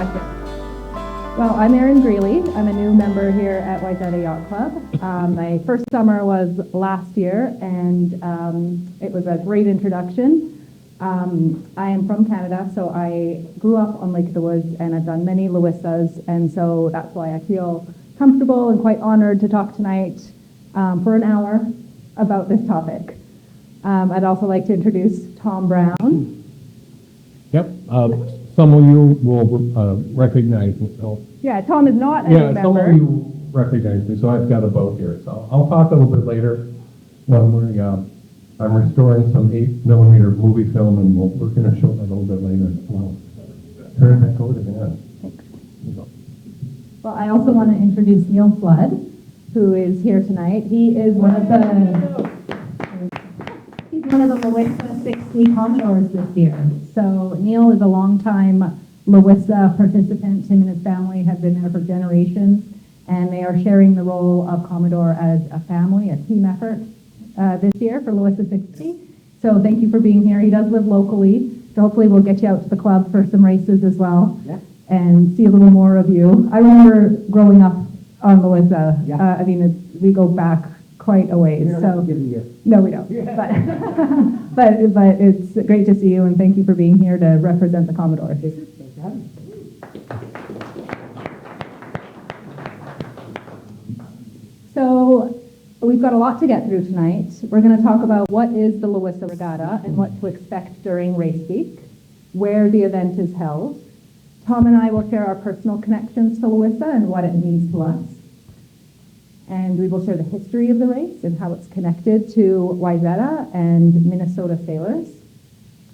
Gotcha. Well, I'm Erin Greeley. I'm a new member here at Wayzata Yacht Club. My first summer was last year, and it was a great introduction. I am from Canada, so I grew up on Lake of the Woods, and I've done many LOWISAs, and so that's why I feel comfortable and quite honored to talk tonight for an hour about this topic. I'd also like to introduce Tom Brown. Yep. Some of you will recognize me. So. Yeah, Tom is not a new member. Yeah, some of you recognize me, so I've got a boat here. So I'll talk a little bit later when I'm restoring some 8mm movie film, and we're going to show that a little bit later. Well, turn it back over to Dan. Thanks. Well, I also want to introduce Neil Flood, who is here tonight. He is one of the LOWISA 60 Commodores this year. So Neil is a longtime LOWISA participant. Him and his family have been there for generations, and they are sharing the role of Commodore as a family, a team effort this year for LOWISA 60. So thank you for being here. He does live locally, so hopefully we'll get you out to the club for some races as well, and see a little more of you. I remember growing up on LOWISA. I mean, we go back quite a ways. So no, we don't. But it's great to see you, and thank you for being here to represent the Commodore. So we've got a lot to get through tonight. We're going to talk about what is the LOWISA Regatta and what to expect during race week, where the event is held. Tom and I will share our personal connections to LOWISA and what it means to us. And we will share the history of the race and how it's connected to Wayzata and Minnesota sailors.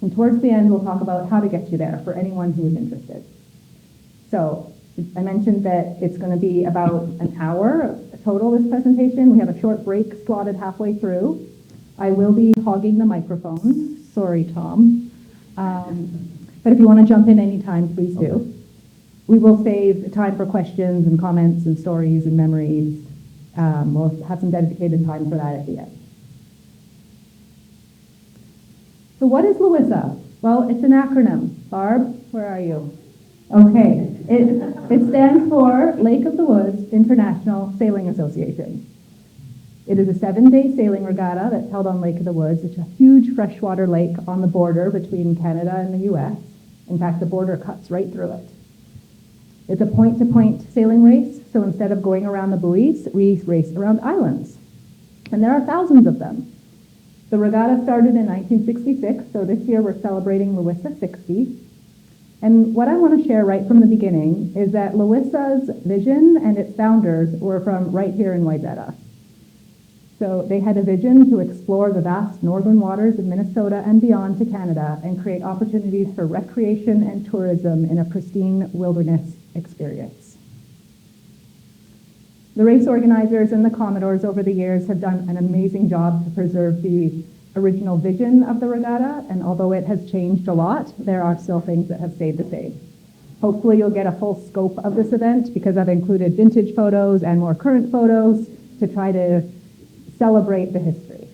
And towards the end, we'll talk about how to get you there for anyone who is interested. So I mentioned that it's going to be about an hour total, this presentation. We have a short break slotted halfway through. I will be hogging the microphone. Sorry, Tom. But if you want to jump in anytime, please do. Okay. We will save time for questions and comments and stories and memories. We'll have some dedicated time for that at the end. So what is LOWISA? Well, it's an acronym. Barb, where are you? Okay. It stands for Lake of the Woods International Sailing Association. It is a 7-day sailing regatta that's held on Lake of the Woods. It's a huge freshwater lake on the border between Canada and the U.S. In fact, the border cuts right through it. It's a point-to-point sailing race, so instead of going around the buoys, we race around islands. And there are thousands of them. The regatta started in 1966, so this year we're celebrating LOWISA 60. And what I want to share right from the beginning is that LOWISA's vision and its founders were from right here in Wayzata. So they had a vision to explore the vast northern waters of Minnesota and beyond to Canada and create opportunities for recreation and tourism in a pristine wilderness experience. The race organizers and the Commodores over the years have done an amazing job to preserve the original vision of the regatta, and although it has changed a lot, there are still things that have stayed the same. Hopefully you'll get a full scope of this event because I've included vintage photos and more current photos to try to celebrate the history.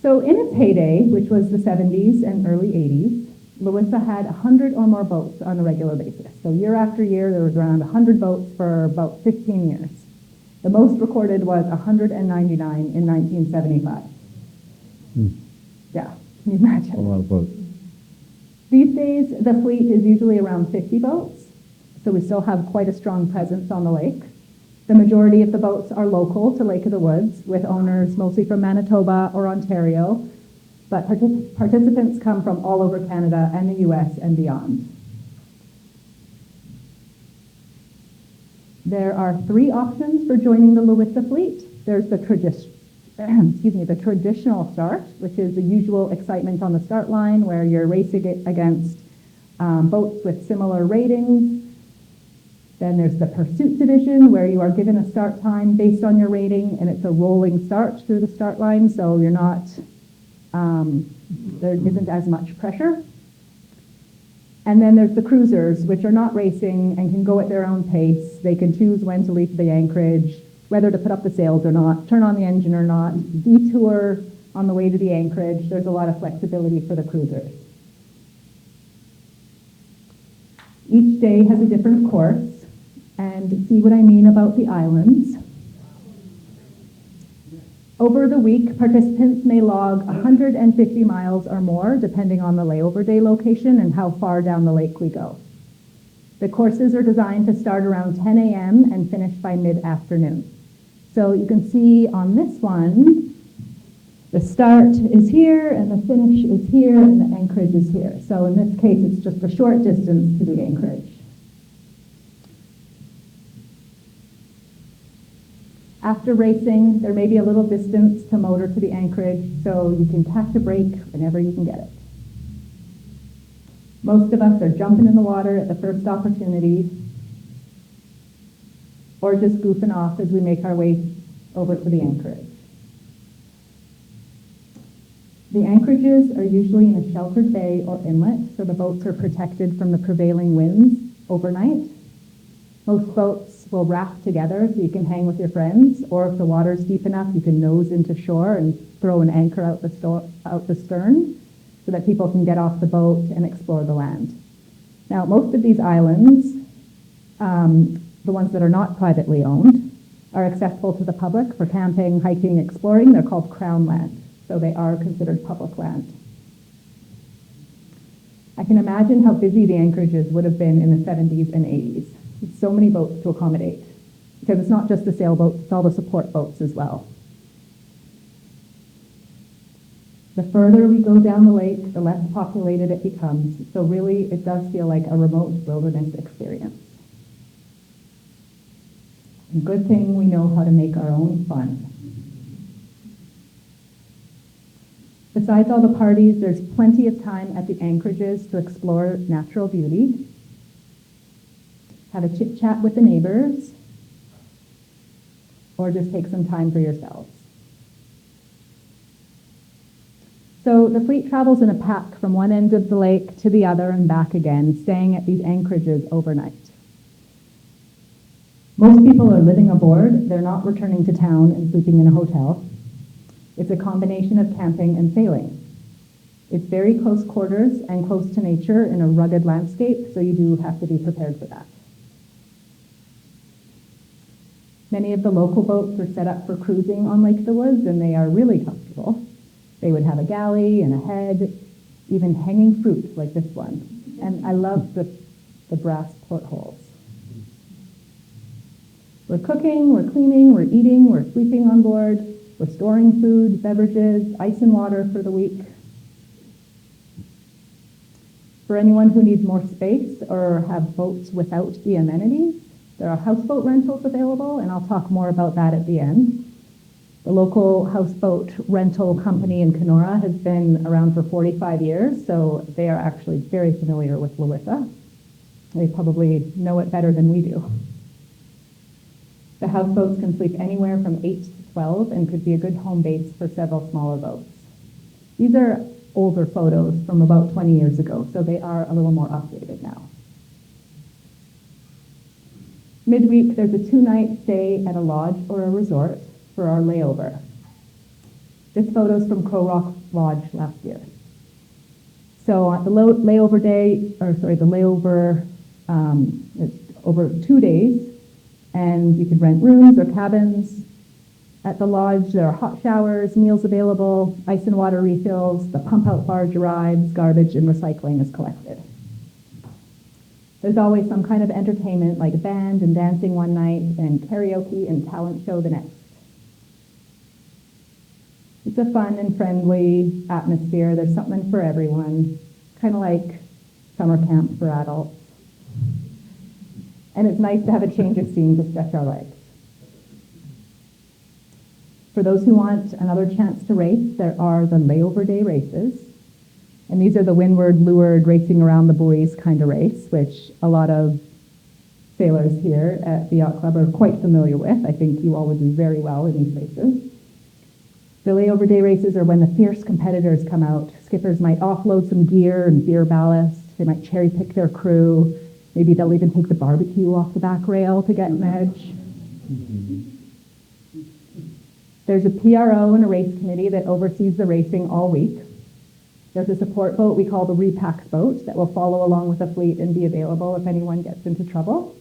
So in its heyday, which was the 70s and early 80s, LOWISA had 100 or more boats on a regular basis. So year after year, there was around 100 boats for about 15 years. The most recorded was 199 in 1975. Yeah, can you imagine? A lot of boats. These days, the fleet is usually around 50 boats, so we still have quite a strong presence on the lake. The majority of the boats are local to Lake of the Woods, with owners mostly from Manitoba or Ontario, but participants come from all over Canada and the U.S. and beyond. There are 3 options for joining the LOWISA fleet. There's the traditional start, which is the usual excitement on the start line where you're racing against boats with similar ratings. Then there's the pursuit division where you are given a start time based on your rating, and it's a rolling start through the start line, so you're not, there isn't as much pressure. And then there's the cruisers, which are not racing and can go at their own pace. They can choose when to leave the anchorage, whether to put up the sails or not, turn on the engine or not, detour on the way to the anchorage. There's a lot of flexibility for the cruisers. Each day has a different course, and see what I mean about the islands. Over the week, participants may log 150 miles or more, depending on the layover day location and how far down the lake we go. The courses are designed to start around 10 a.m. and finish by mid-afternoon. So you can see on this one, the start is here and the finish is here and the anchorage is here. So in this case, it's just a short distance to the anchorage. After racing, there may be a little distance to motor to the anchorage, so you can catch a break whenever you can get it. Most of us are jumping in the water at the first opportunity, or just goofing off as we make our way over to the anchorage. The anchorages are usually in a sheltered bay or inlet, so the boats are protected from the prevailing winds overnight. Most boats will raft together so you can hang with your friends, or if the water's deep enough, you can nose into shore and throw an anchor out the stern so that people can get off the boat and explore the land. Now, most of these islands, the ones that are not privately owned, are accessible to the public for camping, hiking, exploring. They're called crown land, so they are considered public land. I can imagine how busy the anchorages would have been in the 70s and 80s. So many boats to accommodate, because it's not just the sailboats, it's all the support boats as well. The further we go down the lake, the less populated it becomes, so really it does feel like a remote wilderness experience. And good thing we know how to make our own fun. Besides all the parties, there's plenty of time at the anchorages to explore natural beauty, have a chit-chat with the neighbors, or just take some time for yourselves. So the fleet travels in a pack from one end of the lake to the other and back again, staying at these anchorages overnight. Most people are living aboard. They're not returning to town and sleeping in a hotel. It's a combination of camping and sailing. It's very close quarters and close to nature in a rugged landscape, so you do have to be prepared for that. Many of the local boats are set up for cruising on Lake of the Woods, and they are really comfortable. They would have a galley and a head, even hanging fruit like this one. And I love the brass portholes. We're cooking, we're cleaning, we're eating, we're sleeping on board, we're storing food, beverages, ice and water for the week. For anyone who needs more space or have boats without the amenities, there are houseboat rentals available, and I'll talk more about that at the end. The local houseboat rental company in Kenora has been around for 45 years, so they are actually very familiar with LOWISA. They probably know it better than we do. The houseboats can sleep anywhere from 8 to 12 and could be a good home base for several smaller boats. These are older photos from about 20 years ago, so they are a little more updated now. Midweek, there's a 2-night stay at a lodge or a resort for our layover. This photo's from Crow Rock Lodge last year. So the layover it's over 2 days, and you can rent rooms or cabins. At the lodge, there are hot showers, meals available, ice and water refills, the pump-out barge arrives, garbage and recycling is collected. There's always some kind of entertainment like a band and dancing one night and karaoke and talent show the next. It's a fun and friendly atmosphere. There's something for everyone, kind of like summer camp for adults. And it's nice to have a change of scene to stretch our legs. For those who want another chance to race, there are the layover day races. And these are the windward, leeward, racing around the buoys kind of race, which a lot of sailors here at the yacht club are quite familiar with. I think you all would do very well in these races. The layover day races are when the fierce competitors come out. Skippers might offload some gear and beer ballast. They might cherry pick their crew. Maybe they'll even take the barbecue off the back rail to get an edge. There's a PRO and a race committee that oversees the racing all week. There's a support boat we call the repack boat that will follow along with the fleet and be available if anyone gets into trouble.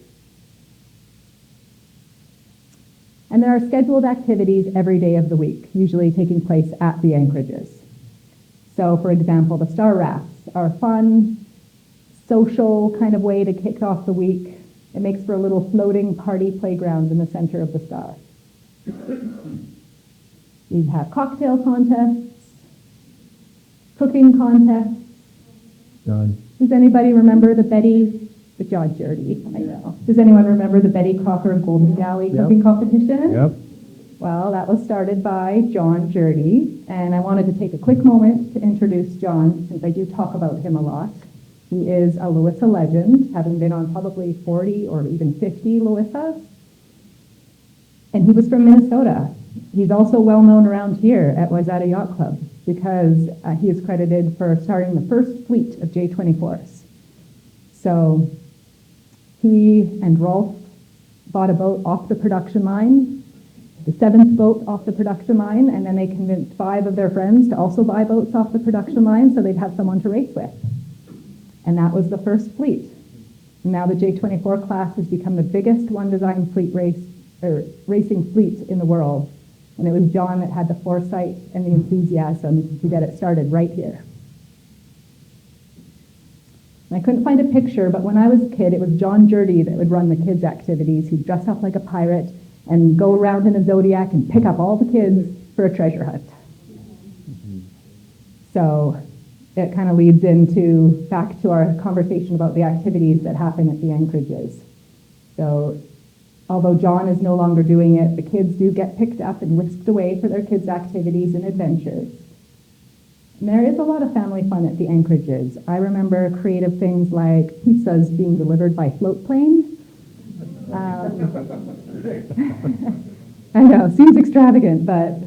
And there are scheduled activities every day of the week, usually taking place at the anchorages. So, for example, the star rafts are a fun, social kind of way to kick off the week. It makes for a little floating party playground in the center of the star. We have cocktail contests, cooking contests. John. Does anybody remember the John Jurdy, I know. Does anyone remember the Betty Crocker Golden Galley cooking competition? Yep. Well, that was started by John Jurdy, and I wanted to take a quick moment to introduce John, since I do talk about him a lot. He is a LOWISA legend, having been on probably 40 or even 50 LOWISAs. And he was from Minnesota. He's also well known around here at Wayzata Yacht Club because he is credited for starting the first fleet of J24s. So he and Rolf bought a boat off the production line, the 7th boat off the production line, and then they convinced 5 of their friends to also buy boats off the production line so they'd have someone to race with. And that was the first fleet. And now the J24 class has become the biggest one-design fleet racing fleet in the world. And it was John that had the foresight and the enthusiasm to get it started right here. And I couldn't find a picture, but when I was a kid, it was John Jurdy that would run the kids' activities. He'd dress up like a pirate and go around in a Zodiac and pick up all the kids for a treasure hunt. So it kind of leads back to our conversation about the activities that happen at the anchorages. So although John is no longer doing it, the kids do get picked up and whisked away for their kids' activities and adventures. And there is a lot of family fun at the anchorages. I remember creative things like pizzas being delivered by float plane. I know, seems extravagant, but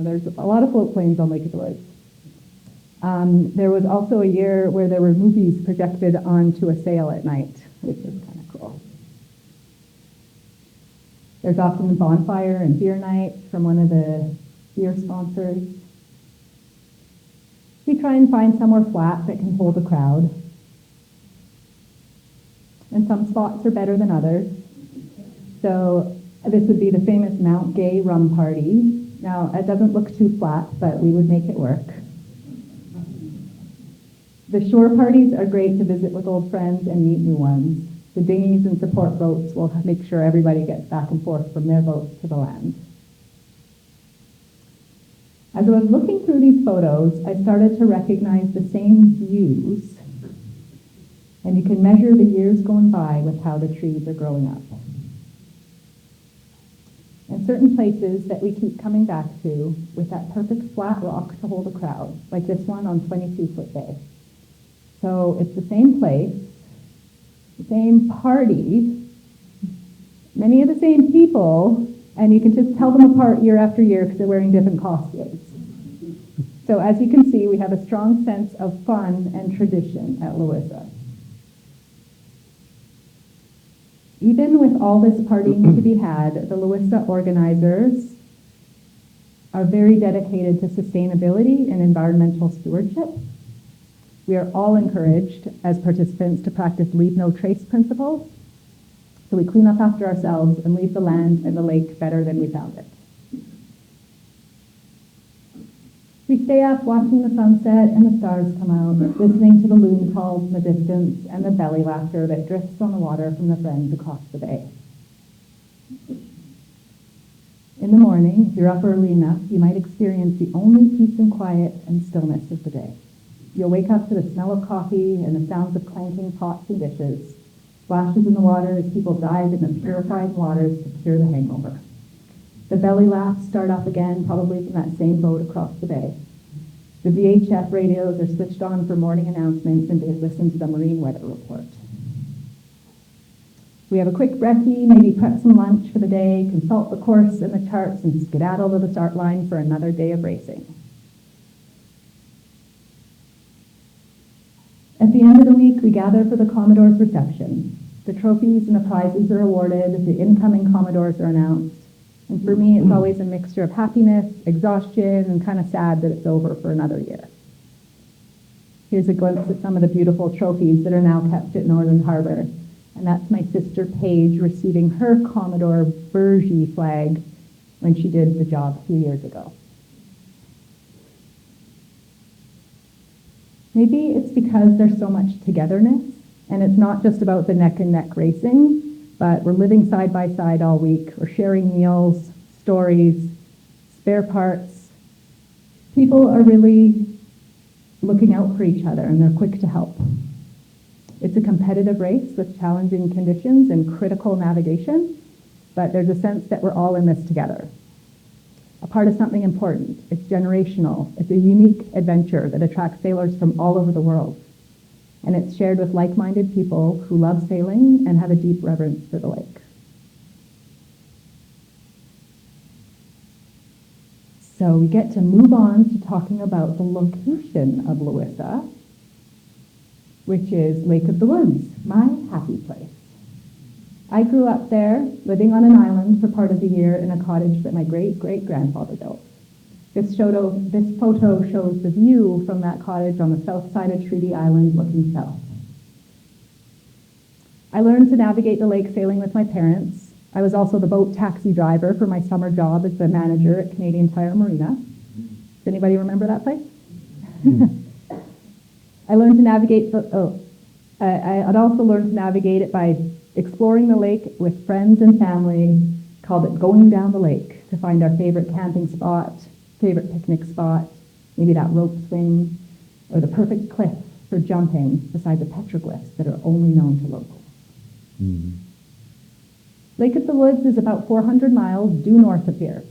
there's a lot of float planes on Lake of the Woods. There was also a year where there were movies projected onto a sail at night, which is kind of cool. There's often a bonfire and beer night from one of the beer sponsors. We try and find somewhere flat that can hold a crowd. And some spots are better than others. So this would be the famous Mount Gay rum party. Now, it doesn't look too flat, but we would make it work. The shore parties are great to visit with old friends and meet new ones. The dinghies and support boats will make sure everybody gets back and forth from their boats to the land. As I was looking through these photos, I started to recognize the same views, and you can measure the years going by with how the trees are growing up. And certain places that we keep coming back to with that perfect flat rock to hold a crowd, like this one on 22-foot Bay. So it's the same place, the same party, many of the same people, and you can just tell them apart year after year because they're wearing different costumes. So as you can see, we have a strong sense of fun and tradition at LOWISA. Even with all this partying to be had, the LOWISA organizers are very dedicated to sustainability and environmental stewardship. We are all encouraged as participants to practice leave no trace principles. So we clean up after ourselves and leave the land and the lake better than we found it. We stay up watching the sunset and the stars come out, listening to the loon calls in the distance and the belly laughter that drifts on the water from the friends across the bay. In the morning, if you're up early enough, you might experience the only peace and quiet and stillness of the day. You'll wake up to the smell of coffee and the sounds of clanking pots and dishes, splashes in the water as people dive in the purifying waters to cure the hangover. The belly laughs start up again, probably from that same boat across the bay. The VHF radios are switched on for morning announcements and to listen to the marine weather report. We have a quick brekkie, maybe prep some lunch for the day, consult the course and the charts, and skedaddle to the start line for another day of racing. At the end of the week, we gather for the Commodore's reception. The trophies and the prizes are awarded, the incoming Commodores are announced. And for me, it's always a mixture of happiness, exhaustion, and kind of sad that it's over for another year. Here's a glimpse at some of the beautiful trophies that are now kept at Northern Harbor. And that's my sister Paige receiving her Commodore Bergy flag when she did the job a few years ago. Maybe it's because there's so much togetherness, and it's not just about the neck and neck racing, but we're living side by side all week. We're sharing meals, stories, spare parts. People are really looking out for each other, and they're quick to help. It's a competitive race with challenging conditions and critical navigation, but there's a sense that we're all in this together. A part of something important. It's generational. It's a unique adventure that attracts sailors from all over the world. And it's shared with like-minded people who love sailing and have a deep reverence for the lake. So we get to move on to talking about the location of LOWISA, which is Lake of the Woods, my happy place. I grew up there, living on an island for part of the year in a cottage that my great-great-grandfather built. This photo shows the view from that cottage on the south side of Treaty Island looking south. I learned to navigate the lake sailing with my parents. I was also the boat taxi driver for my summer job as the manager at Canadian Tire Marina. Does anybody remember that place? I learned to navigate, I'd also learned to navigate it by exploring the lake with friends and family, called it going down the lake to find our favorite camping spot, favorite picnic spot, maybe that rope swing, or the perfect cliff for jumping beside the petroglyphs that are only known to locals. Mm-hmm. Lake of the Woods is about 400 miles due north of here.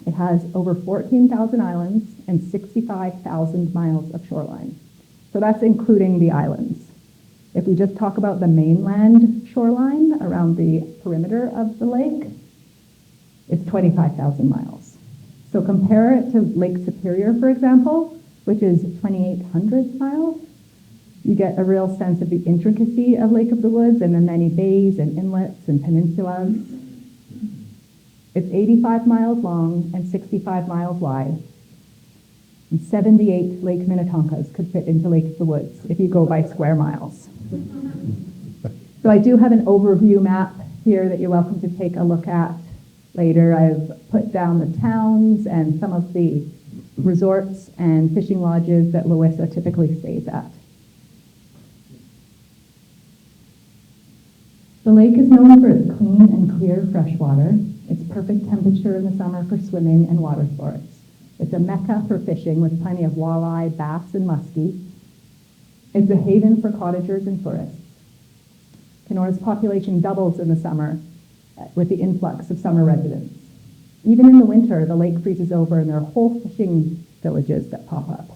It has over 14,000 islands and 65,000 miles of shoreline. So that's including the islands. If we just talk about the mainland shoreline around the perimeter of the lake, it's 25,000 miles. So compare it to Lake Superior, for example, which is 2,800 miles. You get a real sense of the intricacy of Lake of the Woods and the many bays and inlets and peninsulas. It's 85 miles long and 65 miles wide. And 78 Lake Minnetonkas could fit into Lake of the Woods if you go by square miles. So I do have an overview map here that you're welcome to take a look at later. I've put down the towns and some of the resorts and fishing lodges that LOWISA typically stays at. The lake is known for its clean and clear fresh water. It's perfect temperature in the summer for swimming and water sports. It's a mecca for fishing with plenty of walleye, bass, and muskie. It's a haven for cottagers and tourists. Kenor's population doubles in the summer with the influx of summer residents. Even in the winter, the lake freezes over and there are whole fishing villages that pop up.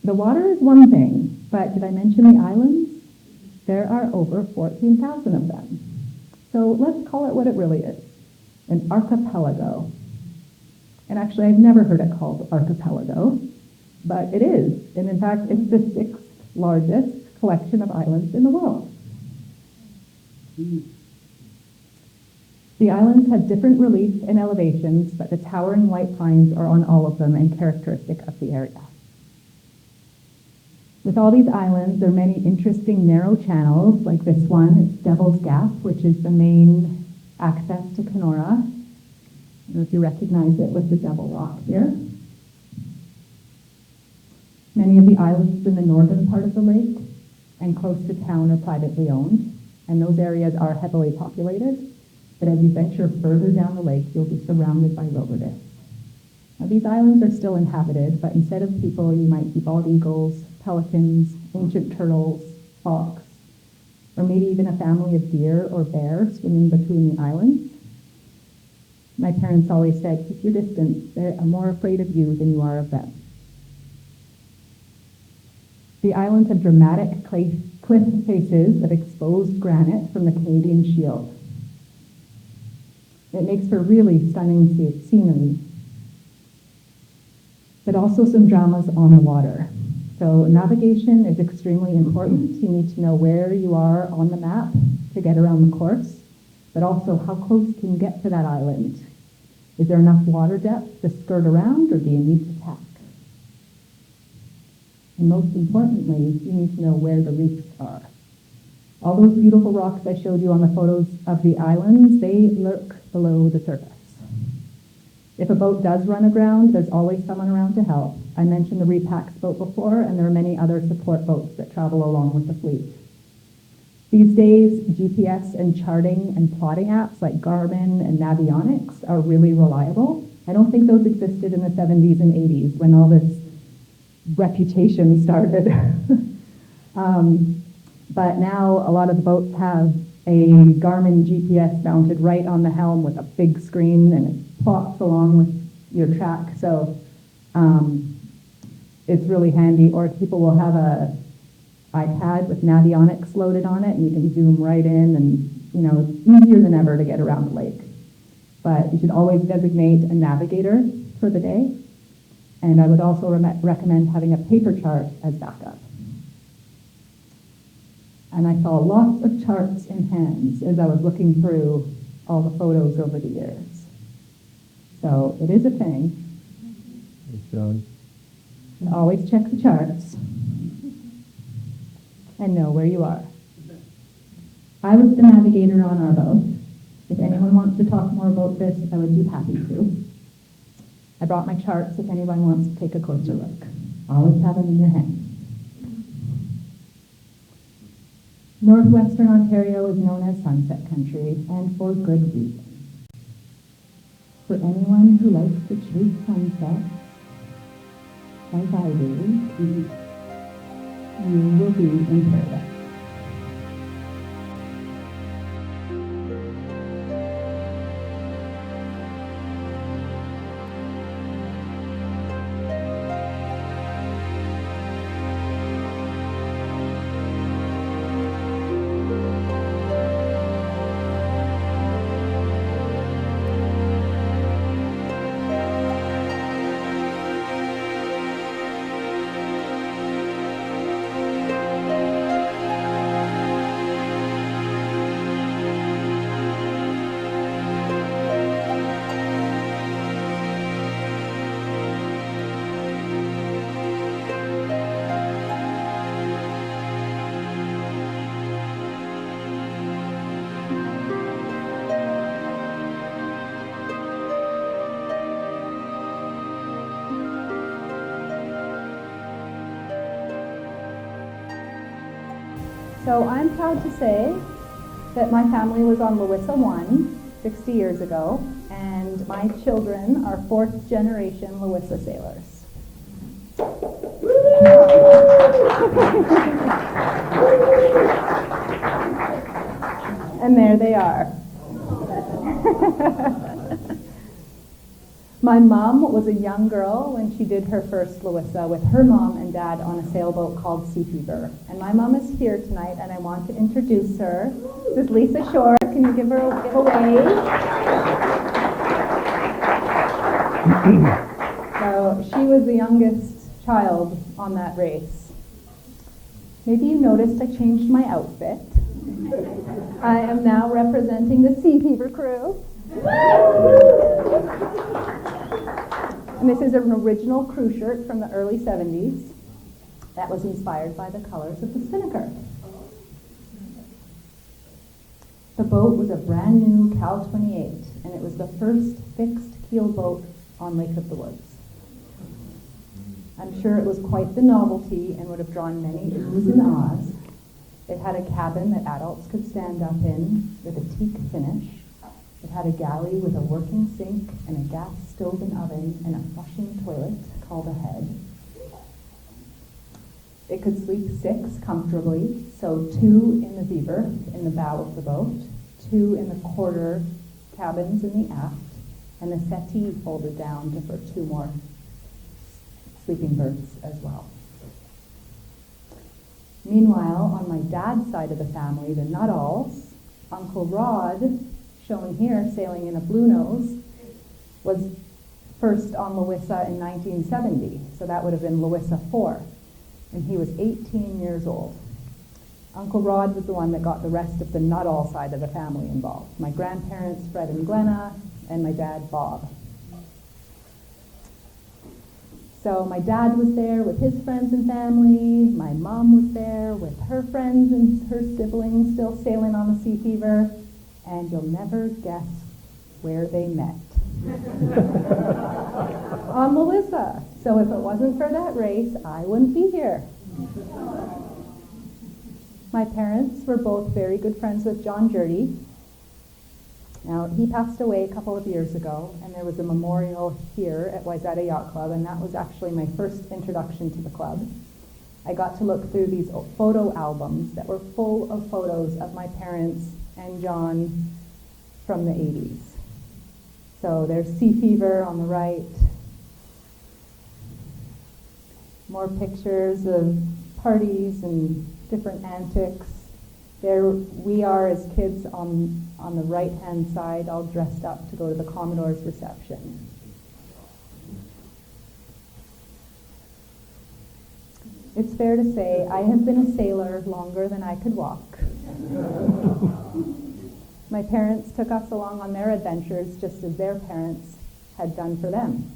The water is one thing, but did I mention the islands? There are over 14,000 of them. So let's call it what it really is, an archipelago. And actually, I've never heard it called archipelago, but it is. And in fact, it's the 6th largest collection of islands in the world. The islands have different relief and elevations, but the towering white pines are on all of them and characteristic of the area. With all these islands, there are many interesting narrow channels, like this one. It's Devil's Gap, which is the main access to Kenora. I don't know if you recognize it with the Devil Rock here. Many of the islands in the northern part of the lake and close to town are privately owned, and those areas are heavily populated. But as you venture further down the lake, you'll be surrounded by wilderness. Now, these islands are still inhabited, but instead of people, you might see bald eagles, pelicans, ancient turtles, hawks, or maybe even a family of deer or bear swimming between the islands. My parents always said, keep your distance. They are more afraid of you than you are of them. The islands have dramatic cliff faces of exposed granite from the Canadian Shield. It makes for really stunning scenery, but also some dramas on the water. So navigation is extremely important. You need to know where you are on the map to get around the course, but also how close can you get to that island? Is there enough water depth to skirt around, or do you need to tack? And most importantly, you need to know where the reefs are. All those beautiful rocks I showed you on the photos of the islands, they lurk below the surface. If a boat does run aground, there's always someone around to help. I mentioned the Repax boat before, and there are many other support boats that travel along with the fleet. These days, GPS and charting and plotting apps like Garmin and Navionics are really reliable. I don't think those existed in the 70s and 80s when all this reputation started. But now a lot of the boats have a Garmin GPS mounted right on the helm with a big screen, and it plots along with your track. So it's really handy. Or people will have a iPad with Navionics loaded on it, and you can zoom right in, and it's easier than ever to get around the lake. But you should always designate a navigator for the day. And I would also recommend having a paper chart as backup. And I saw lots of charts in hands as I was looking through all the photos over the years. So it is a thing. Thanks, John. Always check the charts and know where you are. I was the navigator on our boat. If anyone wants to talk more about this, I would be happy to. I brought my charts if anyone wants to take a closer look. Always have them in your hand. Northwestern Ontario is known as Sunset Country, and for good reason. For anyone who likes to chase sunsets, like I do, you will be in paradise. So I'm proud to say that my family was on LOWISA 1 60 years ago, and my children are fourth generation LOWISA sailors. And there they are. My mom was a young girl when she did her first LOWISA with her mom and dad on a sailboat called Sea Fever. And my mom is here tonight, and I want to introduce her. This is Lisa Shore. Can you give a wave? So she was the youngest child on that race. Maybe you noticed I changed my outfit. I am now representing the Sea Fever crew. And this is an original crew shirt from the early 70s that was inspired by the colors of the spinnaker. The boat was a brand new Cal 28, and it was the first fixed keel boat on Lake of the Woods. I'm sure it was quite the novelty and would have drawn many oohs and ahs. It had a cabin that adults could stand up in with a teak finish. It had a galley with a working sink and a gas stove and oven and a flushing toilet called a head. It could sleep 6 comfortably, so 2 in the V berth in the bow of the boat, 2 in the quarter cabins in the aft, and the settee folded down for 2 more sleeping berths as well. Meanwhile, on my dad's side of the family, the Nuttalls, Uncle Rod, shown here sailing in a Blue Nose, was first on LOWISA in 1970, so that would have been LOWISA 4, and he was 18 years old. Uncle Rod was the one that got the rest of the Nuttall side of the family involved. My grandparents, Fred and Glenna, and my dad, Bob. So my dad was there with his friends and family. My mom was there with her friends and her siblings, still sailing on the Sea Fever. And you'll never guess where they met. On LOWISA. So if it wasn't for that race, I wouldn't be here. My parents were both very good friends with John Jurdy. Now, he passed away a couple of years ago, and there was a memorial here at Wayzata Yacht Club, and that was actually my first introduction to the club. I got to look through these photo albums that were full of photos of my parents and John from the 80s. So there's Sea Fever on the right. More pictures of parties and different antics. There we are as kids on the right-hand side, all dressed up to go to the Commodore's reception. It's fair to say I have been a sailor longer than I could walk. My parents took us along on their adventures just as their parents had done for them.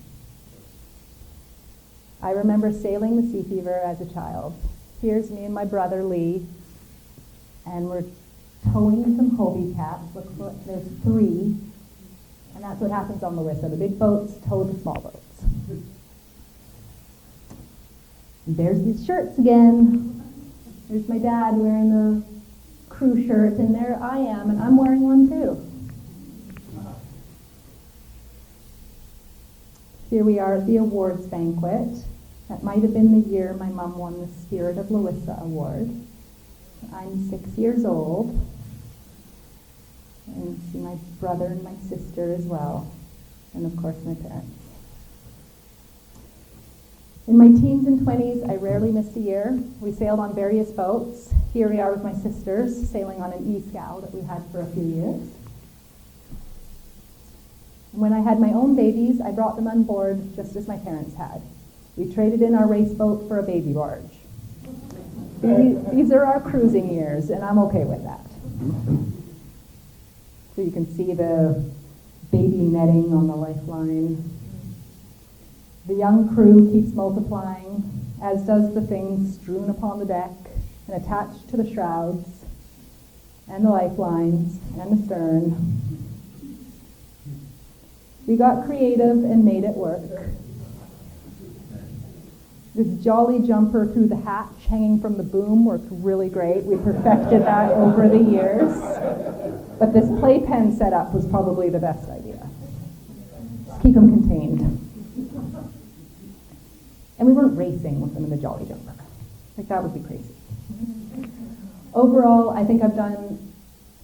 I remember sailing the Sea Fever as a child. Here's me and my brother Lee, and we're towing some Hobie caps. Look, there's 3, and that's what happens on LOWISA. The big boats tow the small boats. And there's these shirts again. There's my dad wearing the crew shirt, and there I am, and I'm wearing one too. Here we are at the awards banquet. That might have been the year my mom won the Spirit of LOWISA award. I'm 6 years old. And see my brother and my sister as well. And of course my parents. In my teens and 20s, I rarely missed a year. We sailed on various boats. Here we are with my sisters, sailing on an e-scow that we had for a few years. And when I had my own babies, I brought them on board just as my parents had. We traded in our race boat for a baby barge. These are our cruising years, and I'm okay with that. So you can see the baby netting on the lifeline. The young crew keeps multiplying, as does the things strewn upon the deck and attached to the shrouds and the lifelines and the stern. We got creative and made it work. This jolly jumper through the hatch hanging from the boom worked really great. We perfected that over the years. But this playpen setup was probably the best idea. Just keep them contained. And we weren't racing with them in the jolly jumper. Like, that would be crazy. Overall, I think I've done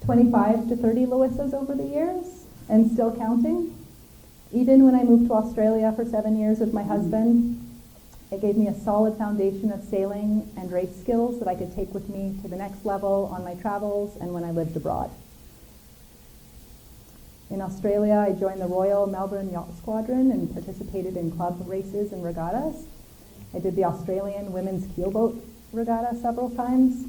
25 to 30 LOWISAs over the years, and still counting. Even when I moved to Australia for 7 years with my husband, it gave me a solid foundation of sailing and race skills that I could take with me to the next level on my travels and when I lived abroad. In Australia, I joined the Royal Melbourne Yacht Squadron and participated in club races and regattas. I did the Australian Women's Keelboat Regatta several times.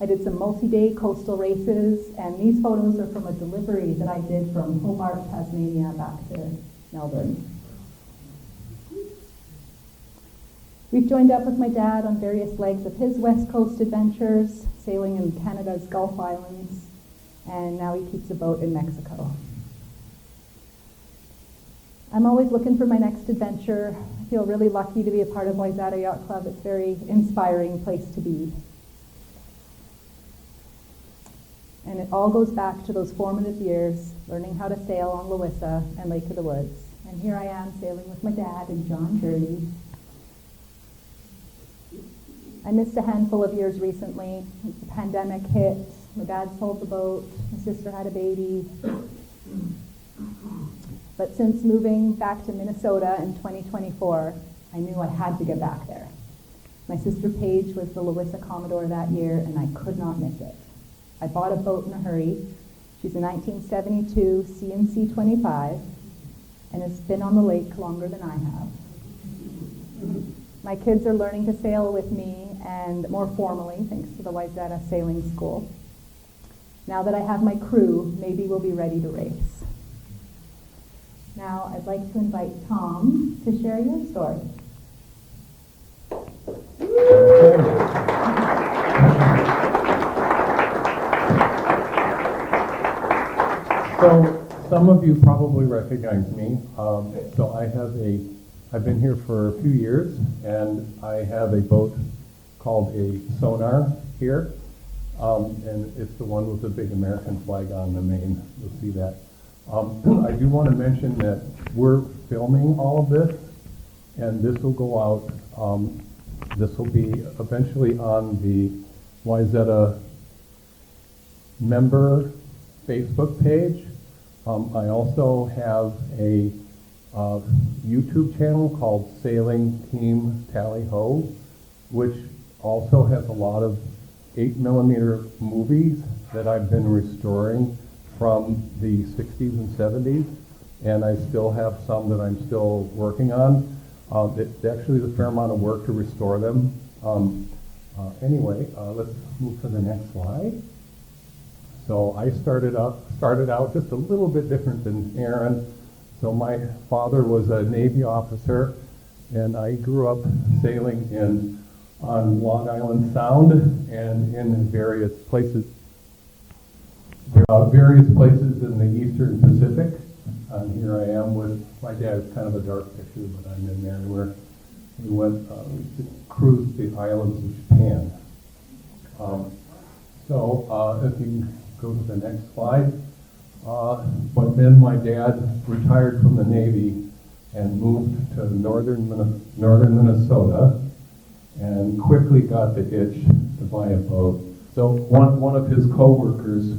I did some multi-day coastal races, and these photos are from a delivery that I did from Hobart, Tasmania, back to Melbourne. We've joined up with my dad on various legs of his West Coast adventures, sailing in Canada's Gulf Islands, and now he keeps a boat in Mexico. I'm always looking for my next adventure. I feel really lucky to be a part of Wayzata Yacht Club. It's a very inspiring place to be. And it all goes back to those formative years, learning how to sail on LOWISA and Lake of the Woods. And here I am sailing with my dad and John Jurdy. I missed a handful of years recently. The pandemic hit, my dad sold the boat, my sister had a baby. But since moving back to Minnesota in 2024, I knew I had to get back there. My sister Paige was the LOWISA Commodore that year, and I could not miss it. I bought a boat in a hurry. She's a 1972 CNC 25, and has been on the lake longer than I have. My kids are learning to sail with me, and more formally, thanks to the Wayzata Sailing School. Now that I have my crew, maybe we'll be ready to race. Now I'd like to invite Tom to share your story. So some of you probably recognize me. So I've been here for a few years, and I have a boat called a sonar here, and it's the one with the big American flag on the main. You'll see that. I do want to mention that we're filming all of this, and this will go out. This will be eventually on the Wayzata member Facebook page. I also have a YouTube channel called Sailing Team Tally Ho, which also has a lot of 8mm movies that I've been restoring from the 60s and 70s, and I still have some that I'm still working on. It's actually a fair amount of work to restore them. Anyway, let's move to the next slide. So I started out just a little bit different than Aaron. So my father was a Navy officer, and I grew up sailing on Long Island Sound and in various places in the Eastern Pacific. Here I am with my dad. It's kind of a dark picture, but I'm in there where we cruised the islands of Japan. If you go to the next slide. But then my dad retired from the Navy and moved to northern Minnesota and quickly got the itch to buy a boat. So one of his co-workers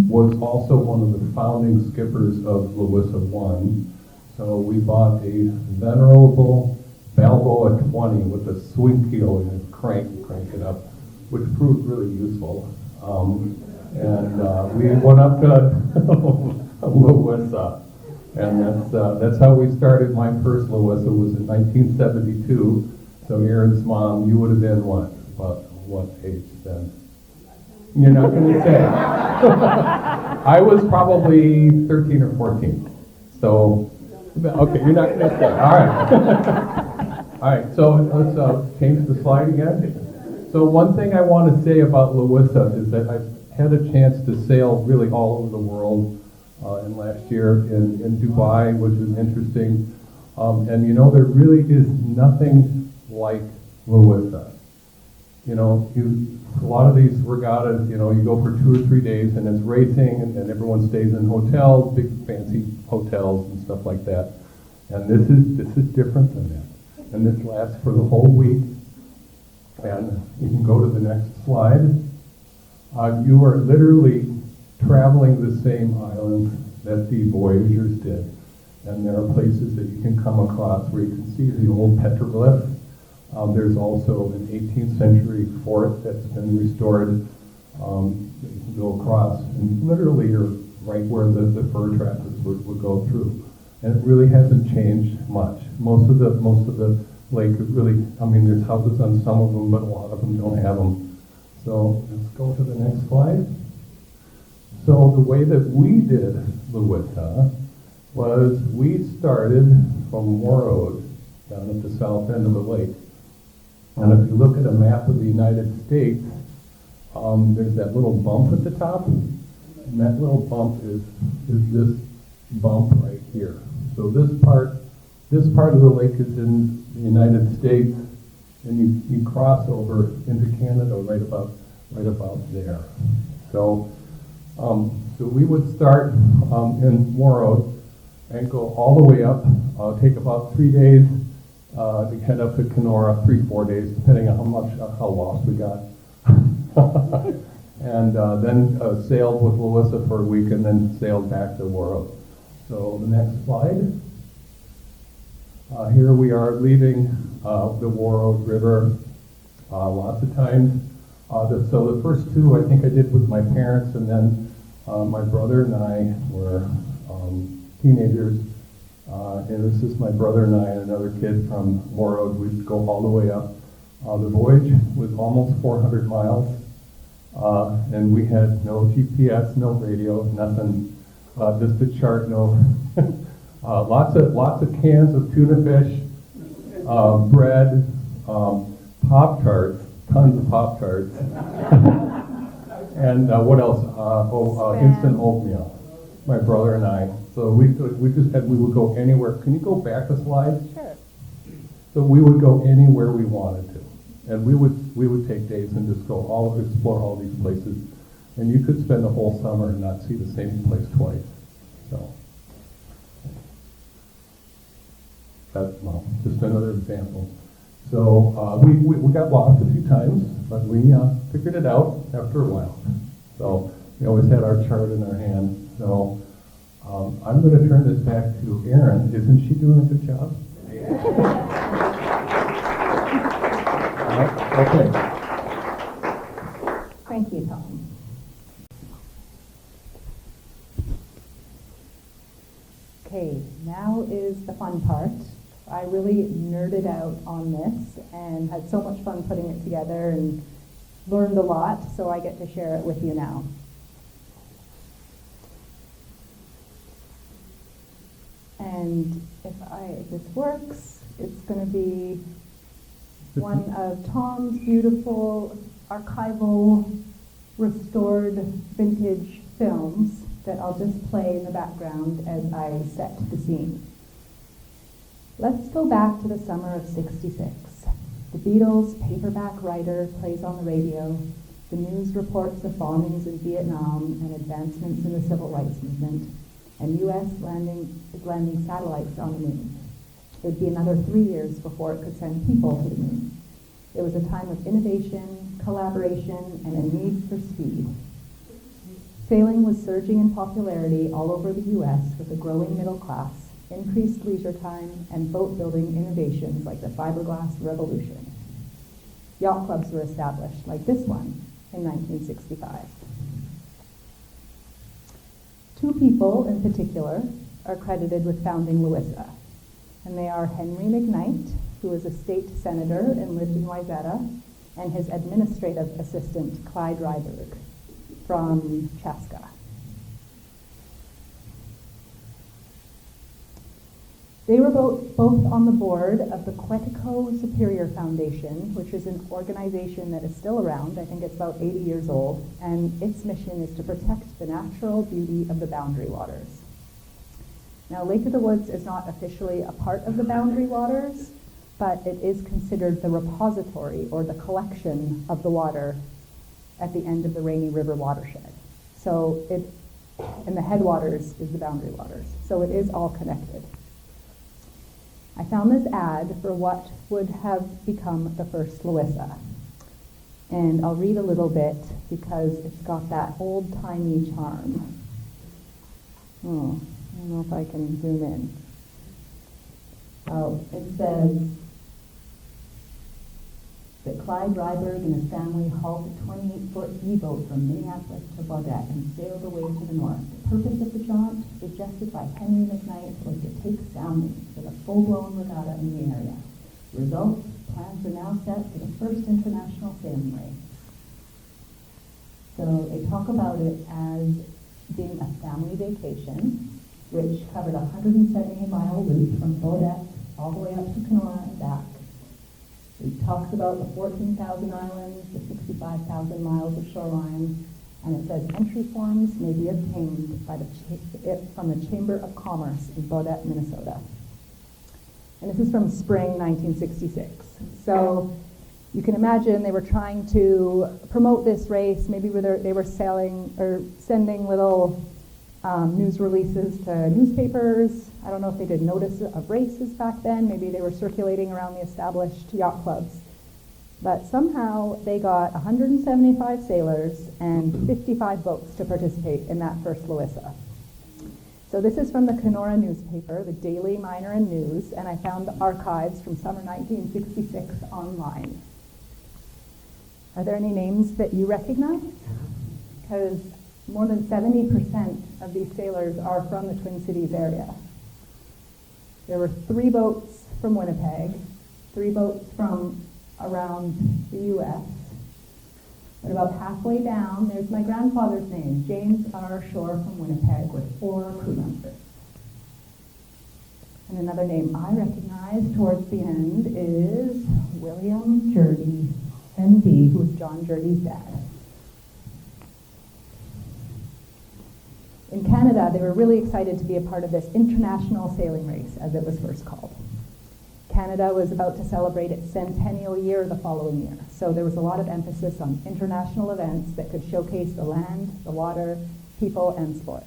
was also one of the founding skippers of LOWISA 1. So we bought a venerable Balboa 20 with a swing keel and a crank it up, which proved really useful. We went up to LOWISA, and that's how we started. My first LOWISA was in 1972. So Aaron's mom, you would have been what? About what age then? You're not going to say. I was probably 13 or 14. So, okay, you're not going to say. All right. All right, so let's change the slide again. So one thing I want to say about LOWISA is that I've had a chance to sail really all over the world. And last year in Dubai, which was interesting. And you know, there really is nothing like LOWISA. You know, a lot of these regattas, you know, you go for 2 or 3 days and it's racing, and then everyone stays in hotels, big fancy hotels and stuff like that. And this is different than that. And this lasts for the whole week. And you can go to the next slide. You are literally traveling the same island that the voyagers did. And there are places that you can come across where you can see the old petroglyphs. There's also an 18th century fort that's been restored that you can go across. And literally you're right where the fur trappers would go through. And it really hasn't changed much. Most of the lake really, I mean, there's houses on some of them, but a lot of them don't have them. So let's go to the next slide. So the way that we did LOWISA was we started from Warroad down at the south end of the lake. And if you look at a map of the United States, there's that little bump at the top. And that little bump is this bump right here. So this part of the lake is in the United States, and you cross over into Canada right about there. So we would start in Warroad and go all the way up. Take about 3 days to head up to Kenora, 3-4 days, depending on how lost we got. And then sailed with LOWISA for a week, and then sailed back to Warroad. So the next slide. Here we are leaving the Warroad River lots of times. So the first 2 I think I did with my parents, and then my brother and I were teenagers. And this is my brother and I and another kid from Warroad. We'd go all the way up. The voyage was almost 400 miles, and we had no GPS, no radio, nothing, just a chart, no Lots of cans of tuna fish, bread, Pop-Tarts, tons of Pop-Tarts. And what else? Instant oatmeal. My brother and I. So we would go anywhere. Can you go back a slide? Sure. So we would go anywhere we wanted to. And we would take days and just go explore all these places. And you could spend the whole summer and not see the same place twice. So that's, well, just another example. So we got lost a few times, but we figured it out after a while. So we always had our chart in our hand. So I'm going to turn this back to Erin. Isn't she doing a good job? Okay. Thank you, Tom. Okay, now is the fun part. I really nerded out on this and had so much fun putting it together and learned a lot, so I get to share it with you now. And if this works, it's going to be one of Tom's beautiful archival restored vintage films that I'll just play in the background as I set the scene. Let's go back to the summer of '66. The Beatles' Paperback Writer plays on the radio. The news reports of bombings in Vietnam and advancements in the civil rights movement, and U.S. landing satellites on the moon. It would be another 3 years before it could send people to the moon. It was a time of innovation, collaboration, and a need for speed. Sailing was surging in popularity all over the U.S. with a growing middle class, increased leisure time, and boat-building innovations like the fiberglass revolution. Yacht clubs were established, like this one, in 1965. Two people in particular are credited with founding LOWISA, and they are Henry McKnight, who was a state senator and lived in Wayzata, and his administrative assistant, Clyde Ryberg, from Chaska. They were both on the board of the Quetico Superior Foundation, which is an organization that is still around. I think it's about 80 years old, and its mission is to protect the natural beauty of the Boundary Waters. Now, Lake of the Woods is not officially a part of the Boundary Waters, but it is considered the repository or the collection of the water at the end of the Rainy River watershed. So and the headwaters is the Boundary Waters. So it is all connected. I found this ad for what would have become the first LOWISA. And I'll read a little bit because it's got that old-timey charm. Oh, I don't know if I can zoom in. Oh, it says that Clyde Ryberg and his family hauled a 28-foot E-boat from Minneapolis to Baudette and sailed away to the north. The purpose of the jaunt, suggested by Henry McKnight, was to take soundings for the full-blown regatta in the area. Result, plans are now set for the first international sailing race. So they talk about it as being a family vacation, which covered a 170-mile route from Baudette all the way up to Kenora and back. It talks about the 14,000 islands, the 65,000 miles of shoreline, and it says entry forms may be obtained by from the Chamber of Commerce in Baudette, Minnesota. And this is from spring 1966. So you can imagine they were trying to promote this race. Maybe they were sailing or sending little news releases to newspapers. I don't know if they did notice of races back then. Maybe they were circulating around the established yacht clubs. But somehow they got 175 sailors and 55 boats to participate in that first LOWISA. So this is from the Kenora newspaper, the Daily Miner and News, and I found the archives from summer 1966 online. Are there any names that you recognize? Because more than 70% of these sailors are from the Twin Cities area. There were 3 boats from Winnipeg, 3 boats from around the U.S. But about halfway down, there's my grandfather's name, James R. Shore from Winnipeg, with 4 crew members. And another name I recognize towards the end is William Jurdy, MD, who was John Jurdy's dad. In Canada, they were really excited to be a part of this international sailing race, as it was first called. Canada was about to celebrate its centennial year the following year, so there was a lot of emphasis on international events that could showcase the land, the water, people, and sport.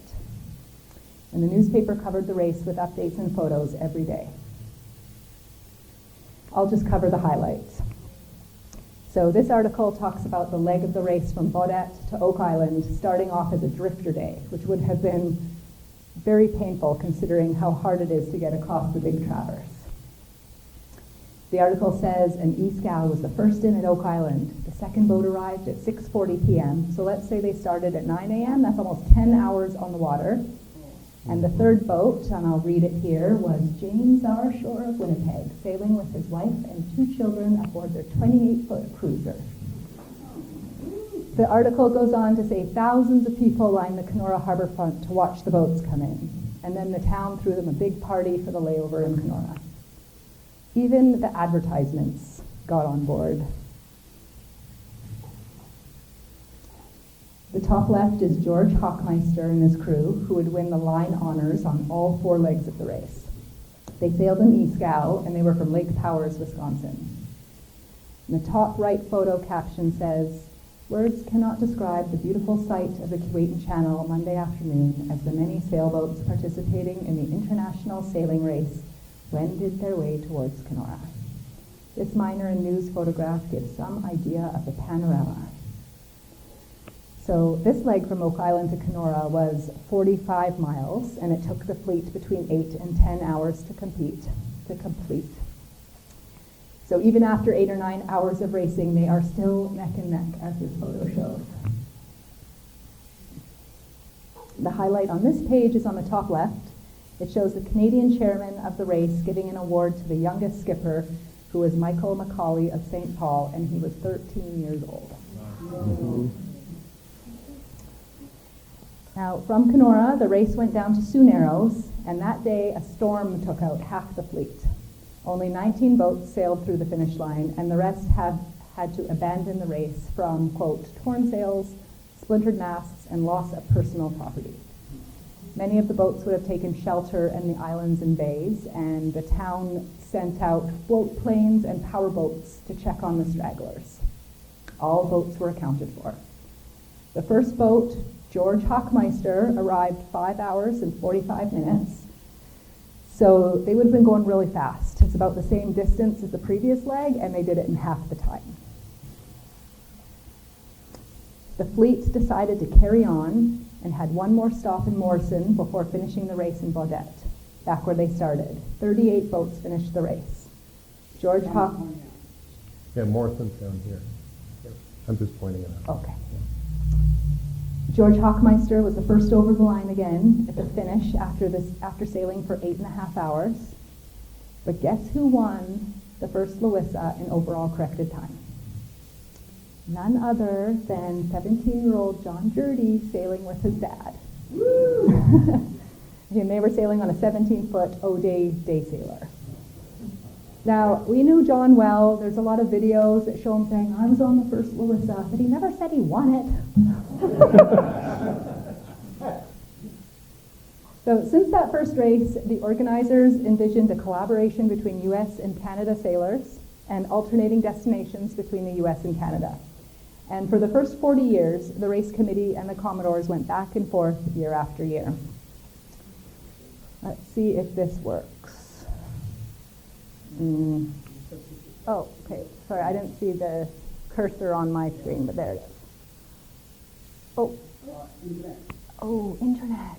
And the newspaper covered the race with updates and photos every day. I'll just cover the highlights. So this article talks about the leg of the race from Baudette to Oak Island, starting off as a drifter day, which would have been very painful considering how hard it is to get across the Big Traverse. The article says an E-scow was the first in at Oak Island. The second boat arrived at 6:40 p.m. So let's say they started at 9 a.m. That's almost 10 hours on the water. And the third boat, and I'll read it here, was James R. Shore of Winnipeg, sailing with his wife and 2 children aboard their 28-foot cruiser. The article goes on to say thousands of people lined the Kenora harbor front to watch the boats come in. And then the town threw them a big party for the layover in Kenora. Even the advertisements got on board. The top left is George Hockmeister and his crew, who would win the line honors on all 4 legs of the race. They sailed an E-scow, and they were from Lake Powers, Wisconsin. And the top right photo caption says, "Words cannot describe the beautiful sight of the Keewatin Channel Monday afternoon as the many sailboats participating in the international sailing race wended their way towards Kenora. This minor and news photograph gives some idea of the panorama." So this leg from Oak Island to Kenora was 45 miles, and it took the fleet between 8 and 10 hours to complete. So even after 8 or 9 hours of racing, they are still neck and neck, as this photo shows. The highlight on this page is on the top left. It shows the Canadian chairman of the race giving an award to the youngest skipper, who was Michael Macaulay of St. Paul, and he was 13 years old. Mm-hmm. Now, from Kenora, the race went down to Sioux Narrows, and that day a storm took out half the fleet. Only 19 boats sailed through the finish line, and the rest had to abandon the race from, quote, torn sails, splintered masts, and loss of personal property. Many of the boats would have taken shelter in the islands and bays, and the town sent out float planes and power boats to check on the stragglers. All boats were accounted for. The first boat, George Hockmeister, arrived 5 hours and 45 minutes. So they would have been going really fast. It's about the same distance as the previous leg, and they did it in half the time. The fleet decided to carry on and had one more stop in Morrison before finishing the race in Baudette, back where they started. 38 boats finished the race. George Hock... Yeah, Morrison's down here. I'm just pointing it out. Okay. George Hockmeister was the first over the line again at the finish after sailing for 8.5 hours. But guess who won the first LOWISA in overall corrected time? None other than 17-year-old John Jurdy sailing with his dad. And they were sailing on a 17-foot O'Day day sailor. Now, we knew John well. There's a lot of videos that show him saying, "I was on the first LOWISA," but he never said he won it. So since that first race, the organizers envisioned a collaboration between U.S. and Canada sailors and alternating destinations between the U.S. and Canada. And for the first 40 years, the race committee and the Commodores went back and forth year after year. Let's see if this works. Oh, okay. Sorry, I didn't see the cursor on my screen, but there it is. Oh. Oh, internet.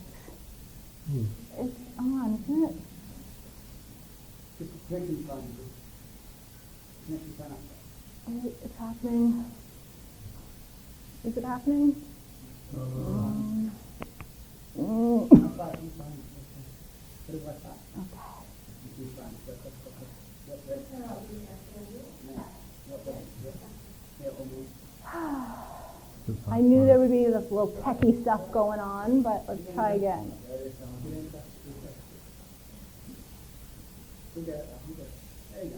It's on, isn't it? It's happening. Is it happening? I knew there would be this little techie stuff going on, but let's try again.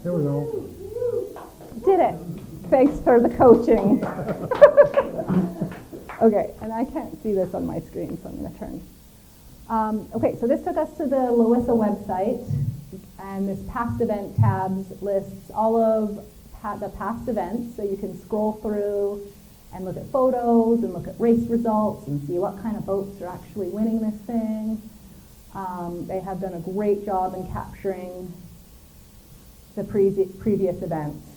There we go. Did it. Thanks for the coaching. Okay, and I can't see this on my screen, so I'm going to turn. Okay, so this took us to the LOWISA website, and this past event tabs lists all of the past events, so you can scroll through and look at photos and look at race results and see what kind of boats are actually winning this thing. They have done a great job in capturing the previous events.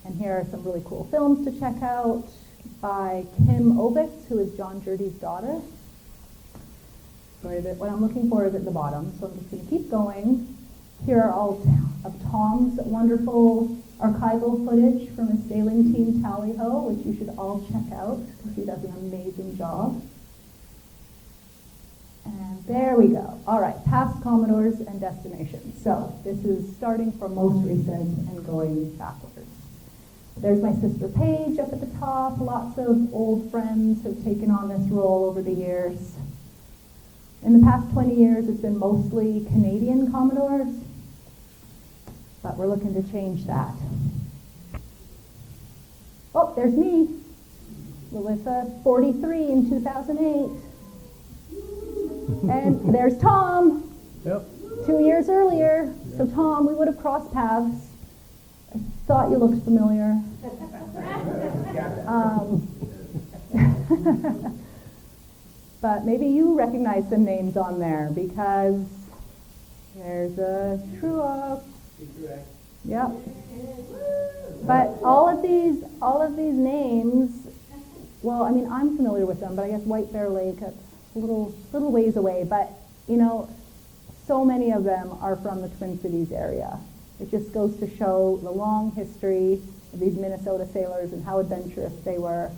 And here are some really cool films to check out by Kim Ovitz, who is John Jurdy's daughter. Sorry, what I'm looking for is at the bottom, so I'm just going to keep going. Here are all of Tom's wonderful archival footage from his sailing team Tally-Ho, which you should all check out because he does an amazing job. And there we go. All right, past Commodores and destinations. So this is starting from most recent and going backwards. There's my sister Paige up at the top. Lots of old friends have taken on this role over the years. In the past 20 years, it's been mostly Canadian Commodores, but we're looking to change that. Oh, there's me, LOWISA 43 in 2008. And there's Tom, Yep. 2 years earlier. So Tom, we would have crossed paths. I thought you looked familiar. But maybe you recognize some names on there because there's a Truock. Yep. But all of these names, well, I mean, I'm familiar with them, but I guess White Bear Lake, that's a little ways away. But, you know, so many of them are from the Twin Cities area. It just goes to show the long history of these Minnesota sailors and how adventurous they were.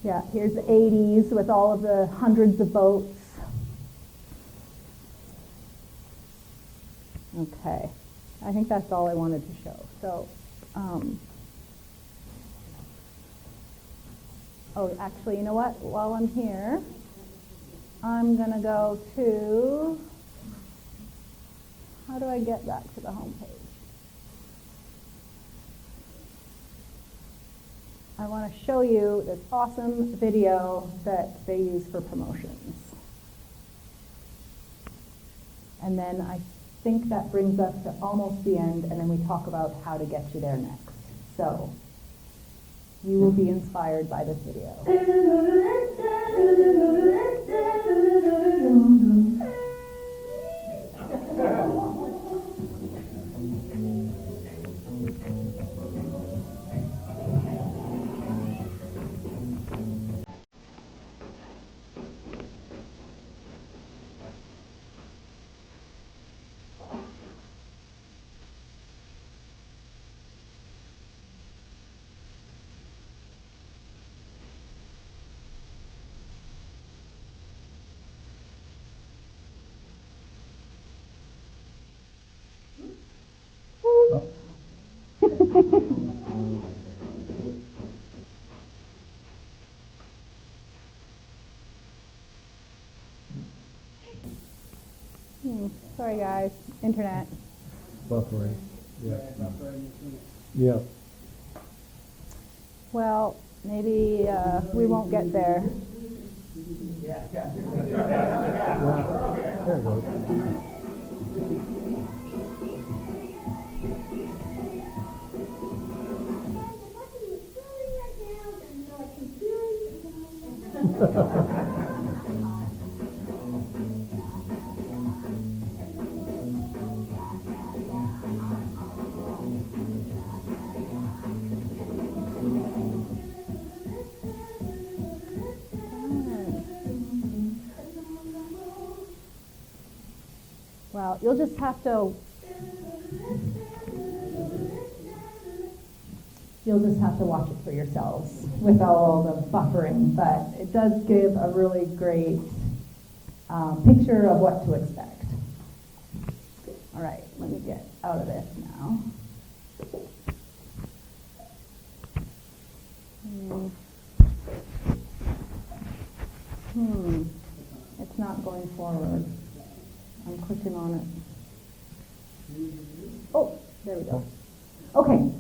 Yeah, here's the 80s with all of the hundreds of boats. Okay, I think that's all I wanted to show. So, oh, actually, you know what? While I'm here, I'm going to go to, how do I get back to the home page? I want to show you this awesome video that they use for promotions. And then I think that brings us to almost the end, and then we talk about how to get you there next. So, you will be inspired by this video. Sorry guys, internet. Buffering. Yeah. Yeah. Well, maybe we won't get there. Yeah. There it goes. Well, you'll just have to watch it for yourselves with all the buffering, but it does give a really great picture of what to expect. All right, let me get out of this now. It's not going forward. question on it. Oh, there we go. Okay,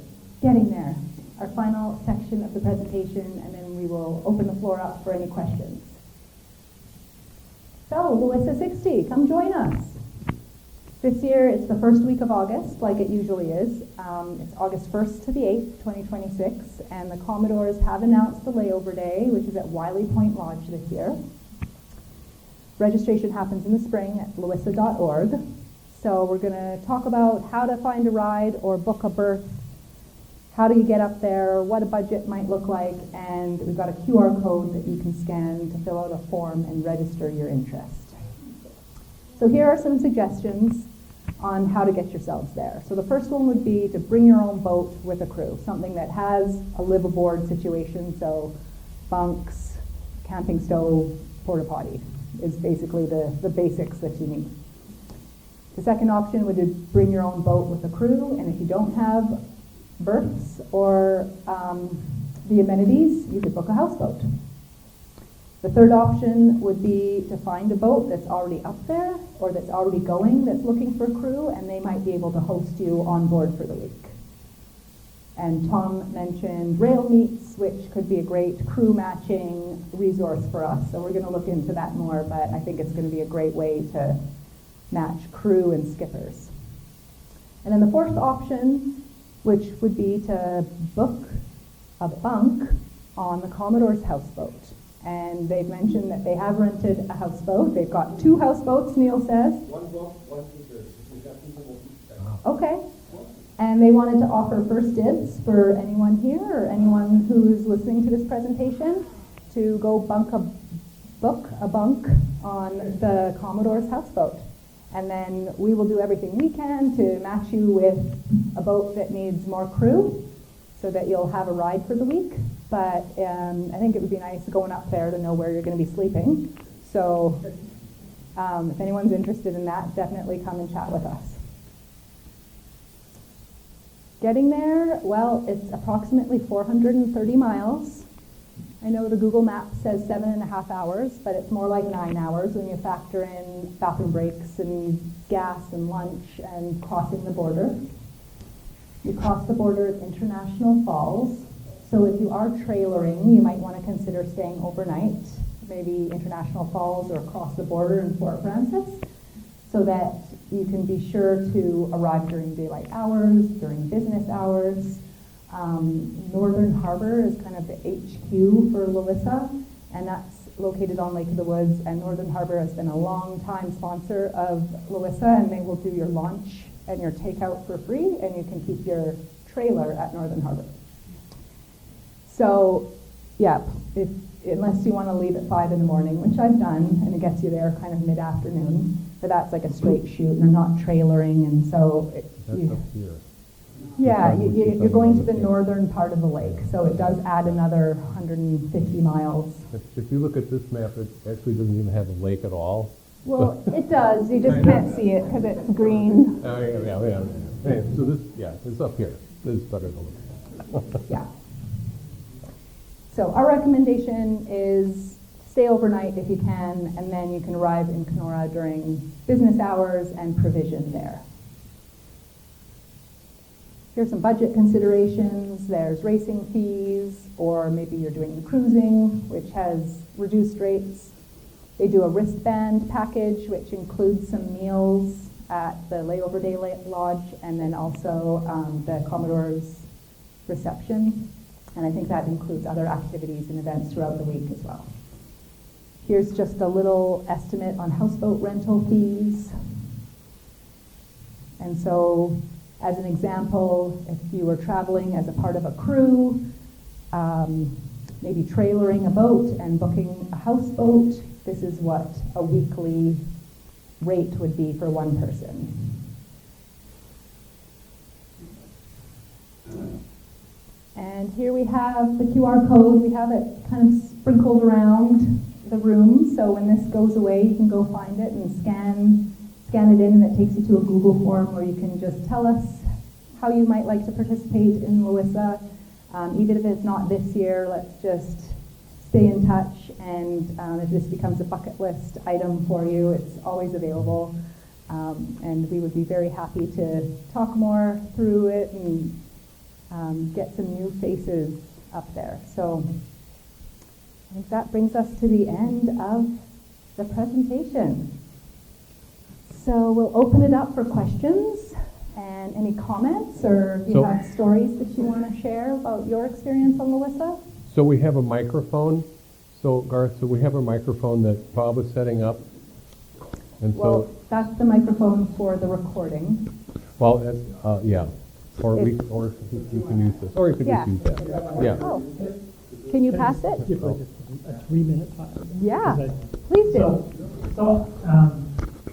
getting there. Our final section of the presentation, and then we will open the floor up for any questions. So, LOWISA 60, come join us. This year, it's the first week of August, like it usually is. It's August 1st to the 8th, 2026, and the Commodores have announced the layover day, which is at Wiley Point Lodge this year. Registration happens in the spring at lowisa.org. So we're going to talk about how to find a ride or book a berth, how do you get up there, what a budget might look like, and we've got a QR code that you can scan to fill out a form and register your interest. So here are some suggestions on how to get yourselves there. So the first one would be to bring your own boat with a crew, something that has a live aboard situation, so bunks, camping stove, porta potty is basically the basics that you need. The second option would be bring your own boat with a crew, and if you don't have berths or the amenities, you could book a houseboat. The third option would be to find a boat that's already up there or that's already going that's looking for a crew, and they might be able to host you on board for the week. And Tom mentioned rail meets, which could be a great crew matching resource for us. So we're going to look into that more, but I think it's going to be a great way to match crew and skippers. And then the fourth option, which would be to book a bunk on the Commodore's houseboat. And they've mentioned that they have rented a houseboat. They've got 2 houseboats, Neil says. One boat, one teacher. We've got people will teach that. Okay. And they wanted to offer first dibs for anyone here or anyone who's listening to this presentation to go book a bunk on the Commodore's houseboat. And then we will do everything we can to match you with a boat that needs more crew so that you'll have a ride for the week. But I think it would be nice going up there to know where you're going to be sleeping. So if anyone's interested in that, definitely come and chat with us. Getting there, well, it's approximately 430 miles. I know the Google Map says 7.5 hours, but it's more like 9 hours when you factor in bathroom breaks and gas and lunch and crossing the border. You cross the border at International Falls. So if you are trailering, you might want to consider staying overnight, maybe International Falls or across the border in Fort Francis, so that you can be sure to arrive during daylight hours, during business hours. Northern Harbor is kind of the HQ for LOWISA, and that's located on Lake of the Woods, and Northern Harbor has been a long-time sponsor of LOWISA, and they will do your lunch and your takeout for free, and you can keep your trailer at Northern Harbor. So, yeah, unless you want to leave at 5 in the morning, which I've done, and it gets you there kind of mid-afternoon, but that's like a straight shoot, and they're not trailering, and so... That's up here. Yeah, you're going to the northern part of the lake, so it does add another 150 miles. If you look at this map, it actually doesn't even have a lake at all. Well, it does, you just can't see it because it's green. Oh, yeah. Hey, so this, it's up here. This is better to look at. Yeah. So our recommendation is stay overnight if you can, and then you can arrive in Kenora during business hours and provision there. Here's some budget considerations. There's racing fees, or maybe you're doing the cruising, which has reduced rates. They do a wristband package, which includes some meals at the layover day lodge, and then also the Commodore's reception. And I think that includes other activities and events throughout the week as well. Here's just a little estimate on houseboat rental fees. And so, as an example, if you were traveling as a part of a crew, maybe trailering a boat and booking a houseboat, this is what a weekly rate would be for one person. And here we have the QR code. We have it kind of sprinkled around the room, so when this goes away, you can go find it and scan it in, and it takes you to a Google form where you can just tell us how you might like to participate in LOWISA. Even if it's not this year, let's just stay in touch, and if this becomes a bucket list item for you, it's always available. And we would be very happy to talk more through it and get some new faces up there. So I think that brings us to the end of the presentation. So we'll open it up for questions and any comments, or if you have stories that you want to share about your experience on LOWISA. So we have a microphone. So Garth, we have a microphone that Bob is setting up. And Well, that's the microphone for the recording. well, that's, yeah. Or you can use this, or you could just use that. Yeah. Oh, can you pass it? Give like a 3-minute time. Yeah, Is that- please do. So,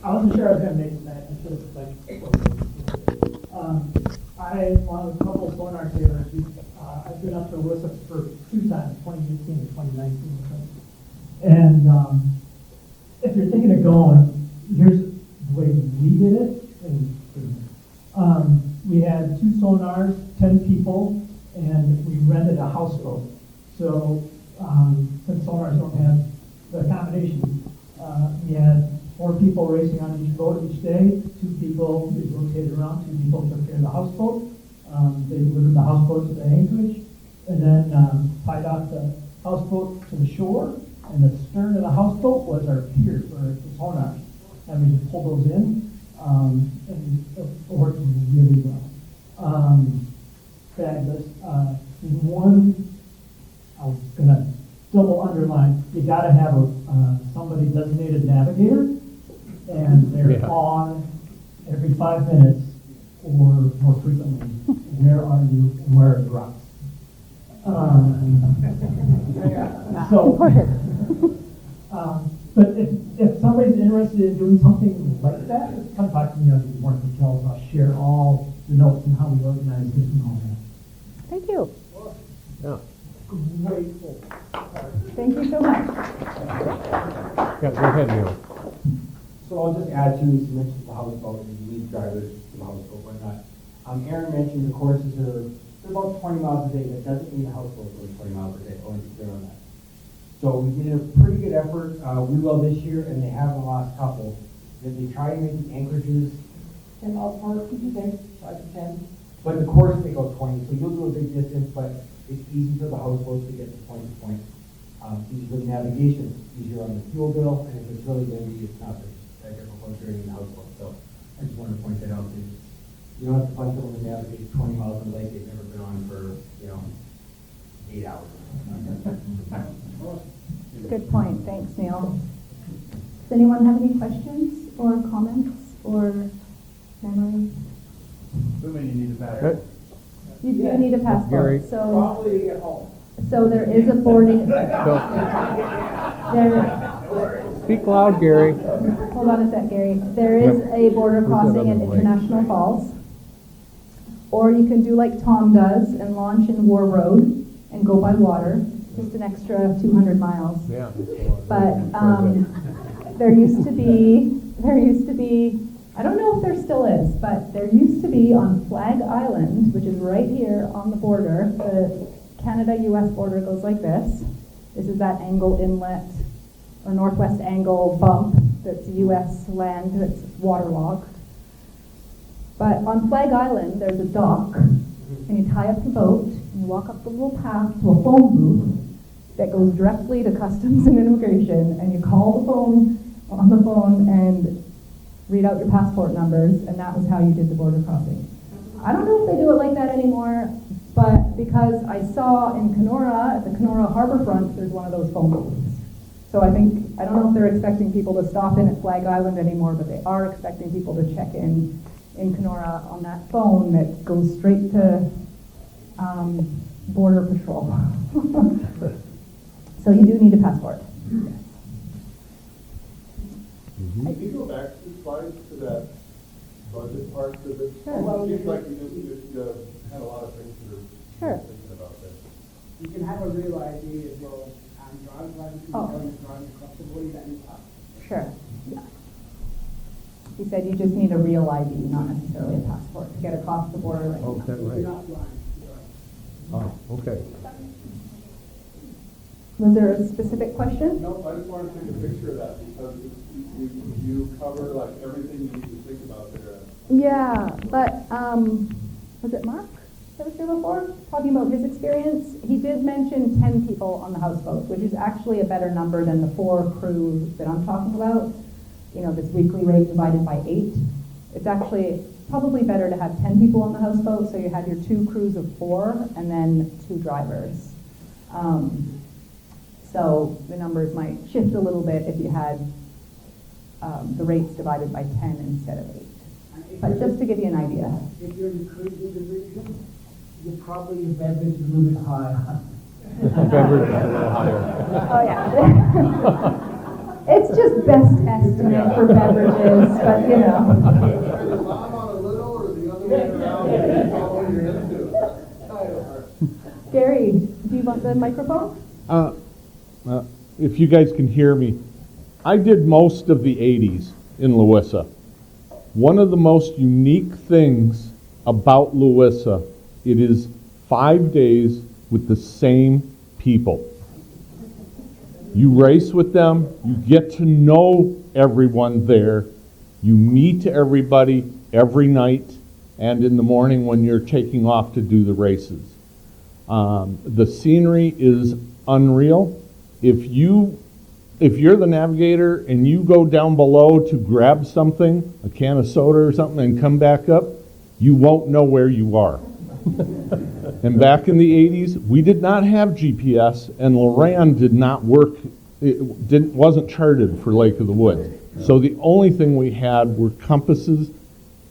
I wasn't sure I was gonna make that. I should have, I'm one of a couple of sonar sailors. I've been up to WYC for 2 times, 2018 and 2019. And, if you're thinking of going, here's the way we did it. And, we had 2 sonars, 10 people, and we rented a houseboat. So, since sonars don't have the accommodation, we had 4 people racing on each boat each day, 2 people, we rotated around, 2 people took care of the houseboat. They delivered the houseboat to the anchorage, and then tied off the houseboat to the shore, and the stern of the houseboat was our pier for the sonars. And we just pulled those in, and it worked really well. Fabulous. One, I was gonna double underline, you gotta have somebody designated navigator, and they're on every 5 minutes or more frequently. Where are you and where are the rocks? But if somebody's interested in doing something like that, come talk to me. I'll give you more details. I'll share all the notes and how we organize this and all that. Thank you. Yeah. Grateful. Thank you so much. Yeah, go ahead, Neil. So I'll just add to, you mentioned the houseboat and you lead drivers to the houseboat, whatnot. Aaron mentioned the courses are they're about 20 miles a day. That doesn't mean a houseboat goes 20 miles a day. I want to be clear on that. So we did a pretty good effort. We will this year, and they have in the last couple. That they try and make the anchorages 10 miles apart, you think, 5 to 10. But the course they go 20, so you'll do a big distance, but it's easy for the houseboats to get to point to point. Easy for the navigation, easier on the fuel bill, and if it's really windy, it's not that difficult during the houseboat. So I just wanted to point that out to you. You don't have to find someone to navigate 20 miles on the lake they've never been on for, 8 hours. Good point. Thanks, Neil. Does anyone have any questions or comments or memories? Assuming you need a passport. You do need a passport. Gary. Probably to get home. So there is a boarding. Speak loud, Gary. Hold on a sec, Gary. There is a border crossing at International Falls. Or you can do like Tom does and launch in War Road and go by water, just an extra 200 miles. Yeah. But there used to be, I don't know if there still is, but there used to be on Flag Island, which is right here on the border, the Canada-US border goes like this. This is that angle inlet or northwest angle bump that's US land that's waterlogged. But on Flag Island, there's a dock, and you tie up the boat, and you walk up the little path to a phone booth that goes directly to Customs and Immigration, and you call the phone on the phone and read out your passport numbers, and that was how you did the border crossing. I don't know if they do it like that anymore, but because I saw in Kenora, at the Kenora Harborfront, there's one of those phone booths. So I don't know if they're expecting people to stop in at Flag Island anymore, but they are expecting people to check in Kenora on that phone that goes straight to Border Patrol. So you do need a passport. Can you go back 2 slides to that budget part? Because it Sure. seems like you had a lot of things that Sure. are thinking about that. You can have a real ID as well as driver's license, Oh. driving across the border that you have. Sure, yeah. He said you just need a real ID, not necessarily a passport, to get across the border right Oh, is now. that You're right? not blind. Oh, okay. Was there a specific question? Nope, I just wanted to take a picture of that because you cover like everything you need to think about there. Yeah, but was it Mark that was here before, talking about his experience? He did mention 10 people on the houseboat, which is actually a better number than the 4 crews that I'm talking about. You know, this weekly rate divided by 8. It's actually probably better to have 10 people on the houseboat, so you have your 2 crews of 4 and then 2 drivers. So the numbers might shift a little bit if you had the rates divided by 10 instead of 8. But just to give you an idea. If you're in the cruising division, you're probably your beverage is a little bit higher. Beverage is a little higher. Oh, yeah. It's just best estimate for beverages, but you know. Is mom on a little or the other way around? That's all you're into. Gary, do you want the microphone? If you guys can hear me, I did most of the 80s in LOWISA. One of the most unique things about LOWISA, it is 5 days with the same people. You race with them, you get to know everyone there, you meet everybody every night and in the morning when you're taking off to do the races. The scenery is unreal. If you're the navigator and you go down below to grab something, a can of soda or something, and come back up, you won't know where you are. And back in the 80s, we did not have GPS, and Loran did not work. Wasn't charted for Lake of the Woods. So the only thing we had were compasses,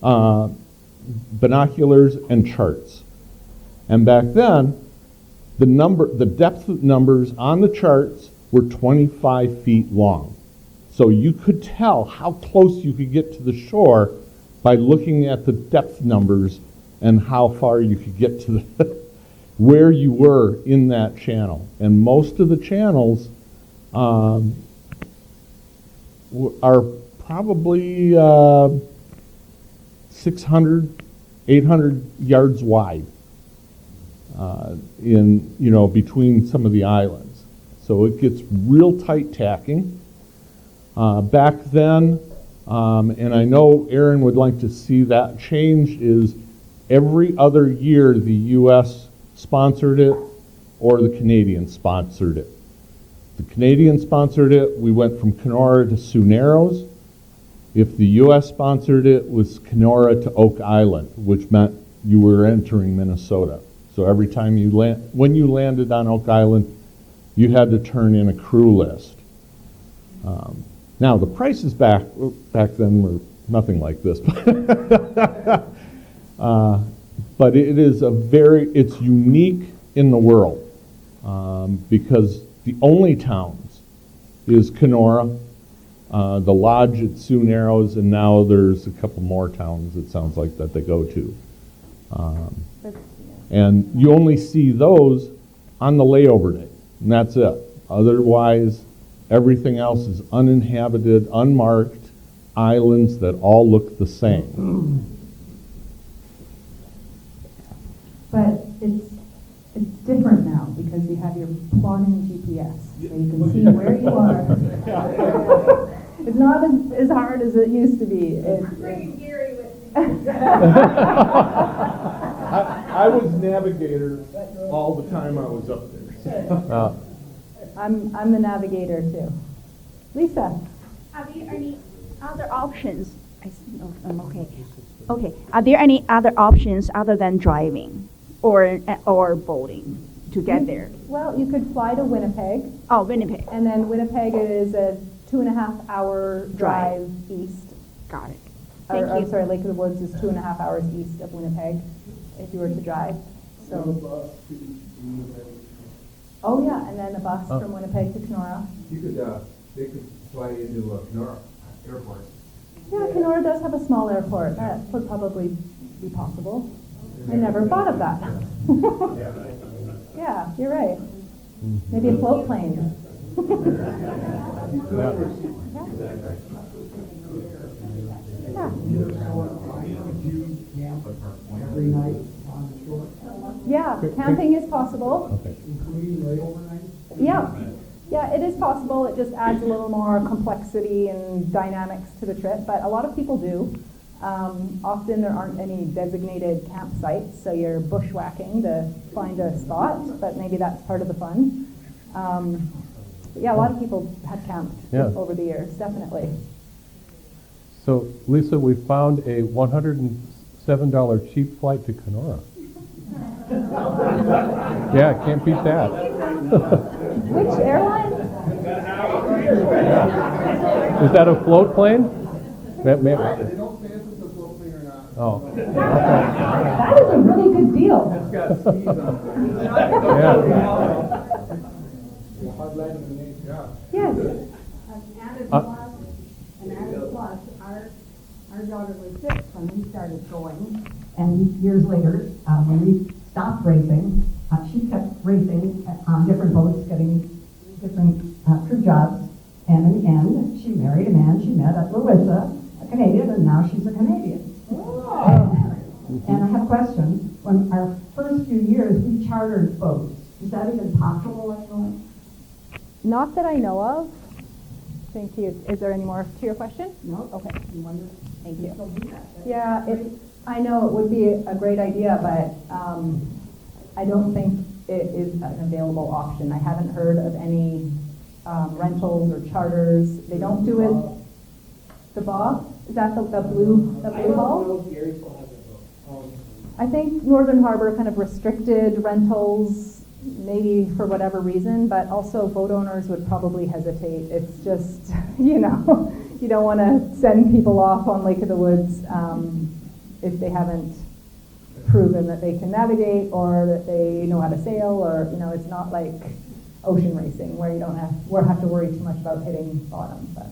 binoculars, and charts. And back then, the depth numbers on the charts were 25 feet long. So you could tell how close you could get to the shore by looking at the depth numbers and how far you could get to where you were in that channel. And most of the channels are probably 600, 800 yards wide between some of the islands. So it gets real tight tacking. Back then, and I know Aaron would like to see that change, is every other year the U.S. sponsored it or the Canadians sponsored it. The Canadians sponsored it, we went from Kenora to Sioux Narrows. If the U.S. sponsored it, it was Kenora to Oak Island, which meant you were entering Minnesota. So every time when you landed on Oak Island, you had to turn in a crew list. Now the prices back then were nothing like this, but it's unique in the world because the only towns is Kenora, the lodge at Sioux Narrows, and now there's a couple more towns it sounds like that they go to. And you only see those on the layover day, and that's it. Otherwise, everything else is uninhabited, unmarked islands that all look the same. But it's different now because you have your plotting GPS, so you can see where you are. It's not as hard as it used to be. I'm bringing Gary with me. I was navigator all the time I was up there. I'm the navigator too. Lisa. Are there any other options? I'm okay. Okay. Are there any other options other than driving or boating to get there? Well, you could fly to Winnipeg. Oh, Winnipeg. And then Winnipeg is a 2.5-hour drive east. Got it. Thank you. I'm sorry, Lake of the Woods is 2.5 hours east of Winnipeg if you were to drive. So. Oh yeah, and then a bus from Winnipeg to Kenora. You could, they could fly into Kenora Airport. Yeah, Kenora does have a small airport. That would probably be possible. I never thought of that. Yeah, you're right. Maybe a float plane. Every night on the shore. Yeah, camping is possible. Including layover nights? Yeah, Yeah, it is possible. It just adds a little more complexity and dynamics to the trip, but a lot of people do. Often there aren't any designated campsites, so you're bushwhacking to find a spot, but maybe that's part of the fun. But yeah, a lot of people have camped Yeah. over the years, definitely. So, Lisa, we found a $107 cheap flight to Kenora. Yeah, can't beat that. Which airline? Is that a float plane? That may- They don't say if it's a float plane or not. Oh, That is a really good deal. It's got skis on it. yeah. Hard landing in the yeah. Yes. Added Uh, plus, and added plus, our daughter was 6 when we started going, and years later, when we stopped racing, she kept racing on different boats, getting different crew jobs, and in the end, she married a man she met at LOWISA, a Canadian, and now she's a Canadian. And I have a question. When our first few years, we chartered boats. Is that even possible anymore? Not that I know of. Thank you. Is there any more to your question? No? Okay. You wonder? Thank you. Still do that. Yeah, I know it would be a great idea, but I don't think it is an available option. I haven't heard of any rentals or charters. They don't do it. The Bob? Is that the blue hull? I think Northern Harbor kind of restricted rentals, maybe for whatever reason, but also boat owners would probably hesitate. It's just, you know, you don't want to send people off on Lake of the Woods if they haven't proven that they can navigate or that they know how to sail, or, you know, it's not like ocean racing where you don't have to worry too much about hitting bottom. But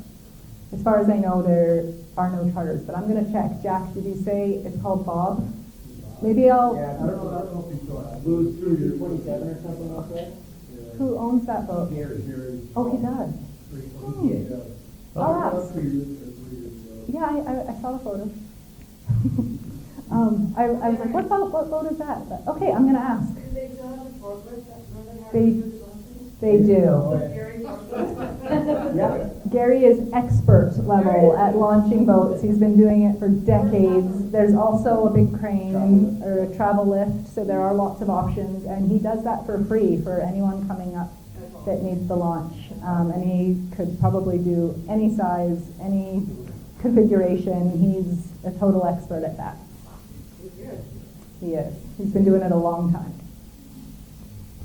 as far as I know, there are no charters, but I'm going to check. Jack, did you say it's called Bob? Maybe I'll... Yeah, I don't know if you saw it. Blues through 27 or something like that? Who owns that boat? Gary. Oh, he does. I'll ask. Yeah, I saw the photo. I was like, what boat is that? But, okay, I'm going to ask. They do. Gary is expert level at launching boats. He's been doing it for decades. There's also a big crane or a travel lift, so there are lots of options, and he does that for free for anyone coming up that needs the launch. And he could probably do any size, any configuration. He's a total expert at that. He is. He's been doing it a long time.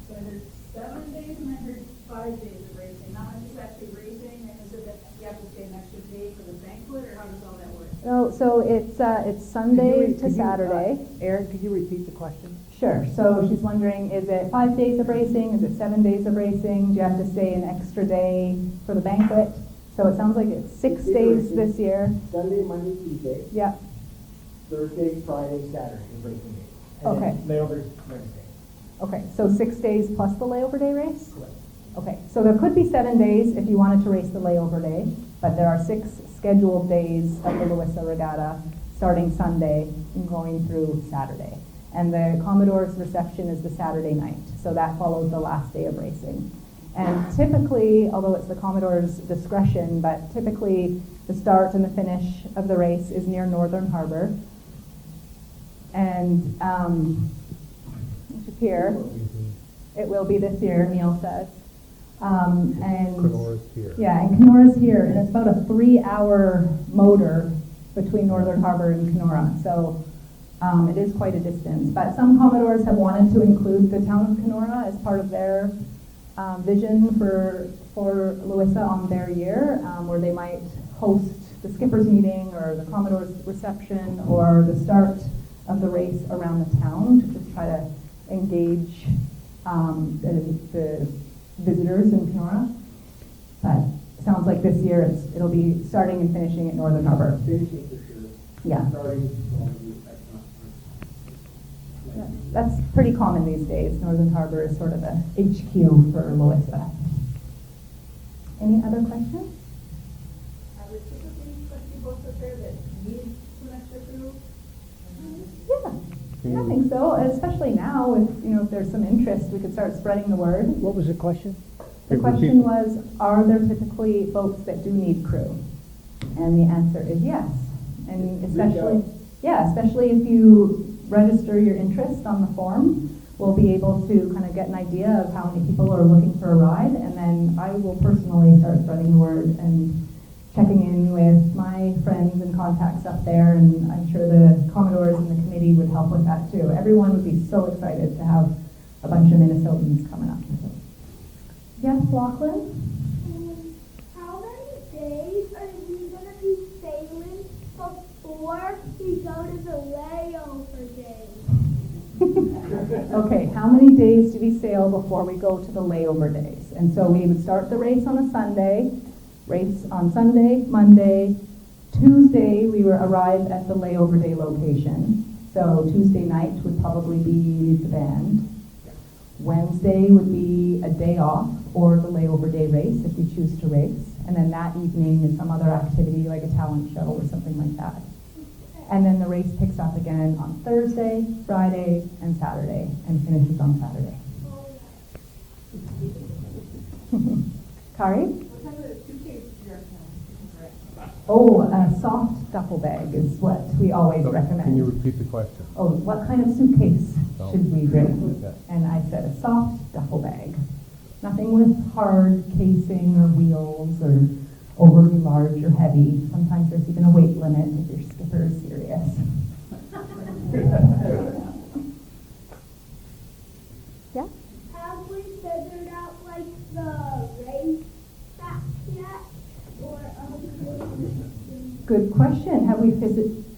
So I heard 7 days and I heard 5 days of racing. How much is actually racing? And is it that you have to pay an extra day for the banquet, or how does all that work? No, so it's Sunday to Saturday. Erin, could you repeat the question? Sure. So she's wondering, is it 5 days of racing? Is it 7 days of racing? Do you have to stay an extra day for the banquet? So it sounds like it's 6 days this year. Sunday, Monday, Tuesday, Yeah. Thursday, Friday, Saturday is racing day. And Okay. then layovers Wednesday. Okay, so 6 days plus the layover day race? Correct. Okay, so there could be 7 days if you wanted to race the layover day, but there are 6 scheduled days of the LOWISA regatta starting Sunday and going through Saturday. And the Commodore's reception is the Saturday night, so that follows the last day of racing. And typically, although it's the Commodore's discretion, but typically the start and the finish of the race is near Northern Harbor. And which is here. It will be this year, Neil says. And Kenora's here. yeah, and Kenora's here, and it's about a 3-hour motor between Northern Harbor and Kenora. So it is quite a distance. But some Commodores have wanted to include the town of Kenora as part of their vision for LOWISA on their year, where they might host the skipper's meeting or the Commodore's reception or the start of the race around the town to just try to engage the visitors in Kenora. But it sounds like this year it'll be starting and finishing at Northern Harbor. Finishing for sure. Yeah. Starting, Yeah, that's pretty common these days. Northern Harbor is sort of a HQ for LOWISA. Any other questions? Are there typically specialty boats up there that need some extra crew? Yeah, I think so. Especially now, if there's some interest, we could start spreading the word. What was the question? The Okay, question repeat. was, are there typically folks that do need crew? And the answer is yes. And especially, yeah, especially if you register your interest on the form, we'll be able to kind of get an idea of how many people are looking for a ride, and then I will personally start spreading the word and checking in with my friends and contacts up there, and I'm sure the Commodores and the committee would help with that too. Everyone would be so excited to have a bunch of Minnesotans coming up. Yes, Lachlan? How many days are we going to be sailing before we go to the layover days? Okay, how many days do we sail before we go to the layover days? And so we would start the race on a Sunday, race on Sunday, Monday, Tuesday we will arrive at the layover day location. So Tuesday night would probably be the band. Wednesday would be a day off or the layover day race if we choose to race. And then that evening is some other activity like a talent show or something like that. And then the race picks up again on Thursday, Friday, and Saturday, and finishes on Saturday. Kari? What kind of suitcase do you recommend? Oh, a soft duffel bag is what we always recommend. Can you repeat the question? Oh, what kind of suitcase Oh. should we bring? Yeah. And I said a soft duffel bag. Nothing with hard casing or wheels or overly large or heavy. Sometimes there's even a weight limit if your skipper is serious. Yeah? Have we figured out like the race track yet? Or Good question. Have we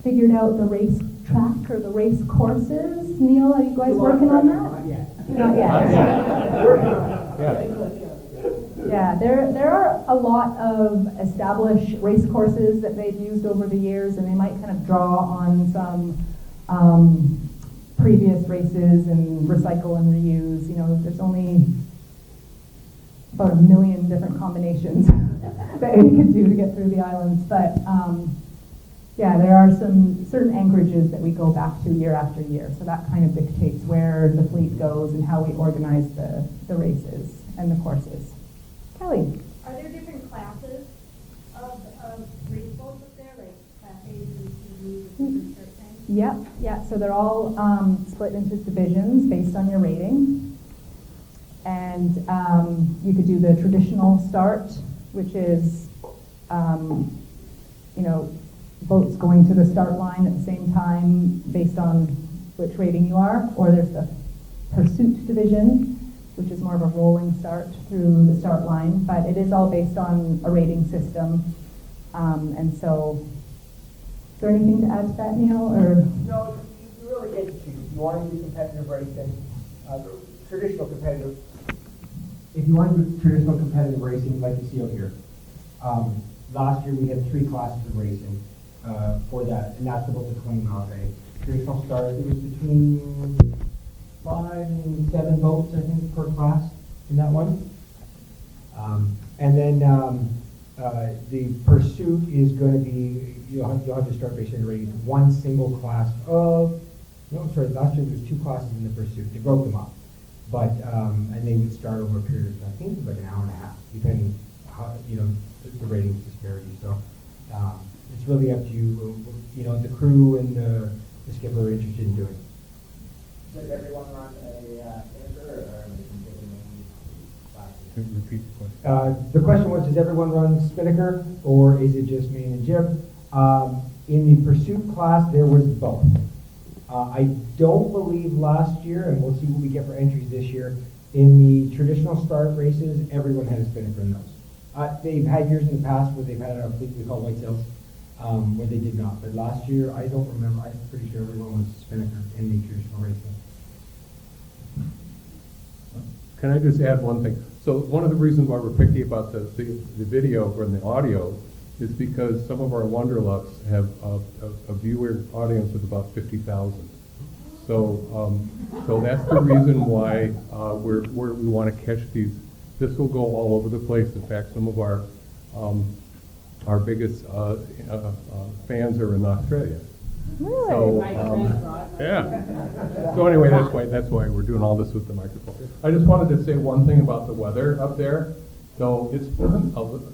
figured out the race track or the race courses? Neil, are you guys working on that? Not yet. Not yet. Yeah. Yeah, there are a lot of established race courses that they've used over the years, and they might kind of draw on some previous races and recycle and reuse. You know, there's only about 1 million different combinations that you could do to get through the islands. But yeah, there are some certain anchorages that we go back to year after year. So that kind of dictates where the fleet goes and how we organize the races and the courses. Kelly? Are there different classes of race boats up there, like class A, B, C, D, with different start times? Yep, yeah, so they're all split into divisions based on your rating. And you could do the traditional start, which is, you know, boats going to the start line at the same time based on which rating you are. Or there's the pursuit division, which is more of a rolling start through the start line. But it is all based on a rating system. And so, is there anything to add to that, Neil? Or? No, you really get to choose. You want to do competitive racing, traditional competitive. If you want to do traditional competitive racing, like you see out here, last year we had 3 classes of racing for that, and that's about the 20 mile day. Traditional start, it was between 5 and 7 boats, I think, per class in that one. And then the pursuit is going to be, you'll have to start basically rating one single class of, no, sorry, last year there was 2 classes in the pursuit. They broke them up. But, and they would start over a period of, I think, like an hour and a half, depending how, you know, the ratings disparity. So it's really up to you, you know, the crew and the skipper are interested in doing. Does everyone run a spinnaker, or are they completely classes? Can you repeat the question? The question was, does everyone run spinnaker, or is it just main and jib? In the pursuit class, there was both. I don't believe last year, and we'll see what we get for entries this year, in the traditional start races, everyone had a spinnaker in those. They've had years in the past where they've had a fleet we call white sails, where they did not. But last year, I don't remember, I'm pretty sure everyone was spinnaker in the traditional racing. Can I just add one thing? So one of the reasons why we're picky about the video or the audio is because some of our Wanderlusts have a viewer audience of about 50,000. So so that's the reason why we want to catch these. This will go all over the place. In fact, some of our biggest fans are in Australia. Really? So, Yeah. So anyway, that's why we're doing all this with the microphone. I just wanted to say one thing about the weather up there. So it's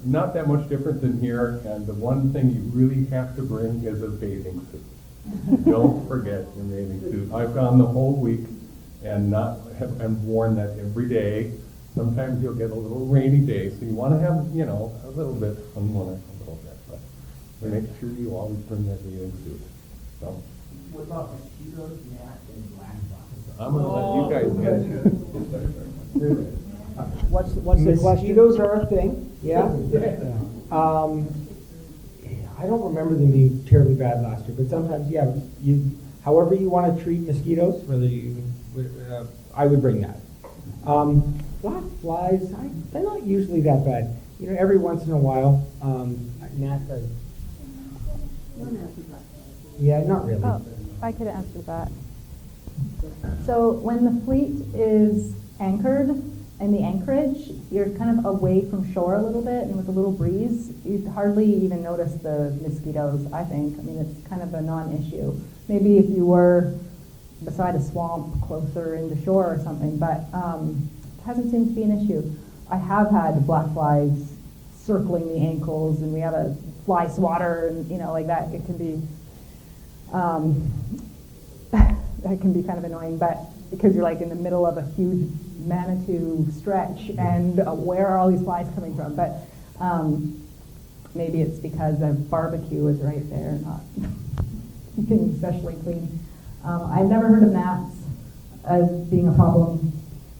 not that much different than here, and the one thing you really have to bring is a bathing suit. Don't forget your bathing suit. I've gone the whole week and and worn that every day. Sometimes you'll get a little rainy day, so you want to have, a little bit on one, a little bit, but make sure you always bring that bathing suit. So What about mosquitoes, gnats, and black flies? I'm gonna let you guys answer. What's the question? Mosquitoes are a thing, yeah. I don't remember them being terribly bad last year, but sometimes, yeah, however you want to treat mosquitoes, I would bring that. Black flies, they're not usually that bad. Every once in a while, gnats are, yeah, not really. Oh, I could answer that. So when the fleet is anchored in the anchorage, you're kind of away from shore a little bit, and with a little breeze, you'd hardly even notice the mosquitoes, I think. I mean, it's kind of a non-issue. Maybe if you were beside a swamp closer into shore or something, but it hasn't seemed to be an issue. I have had black flies circling the ankles, and we have a fly swatter, and like that. It can be that can be kind of annoying, but because you're like in the middle of a huge Manitou stretch, and where are all these flies coming from? But maybe it's because a barbecue is right there, not keeping especially clean. I've never heard of gnats as being a problem,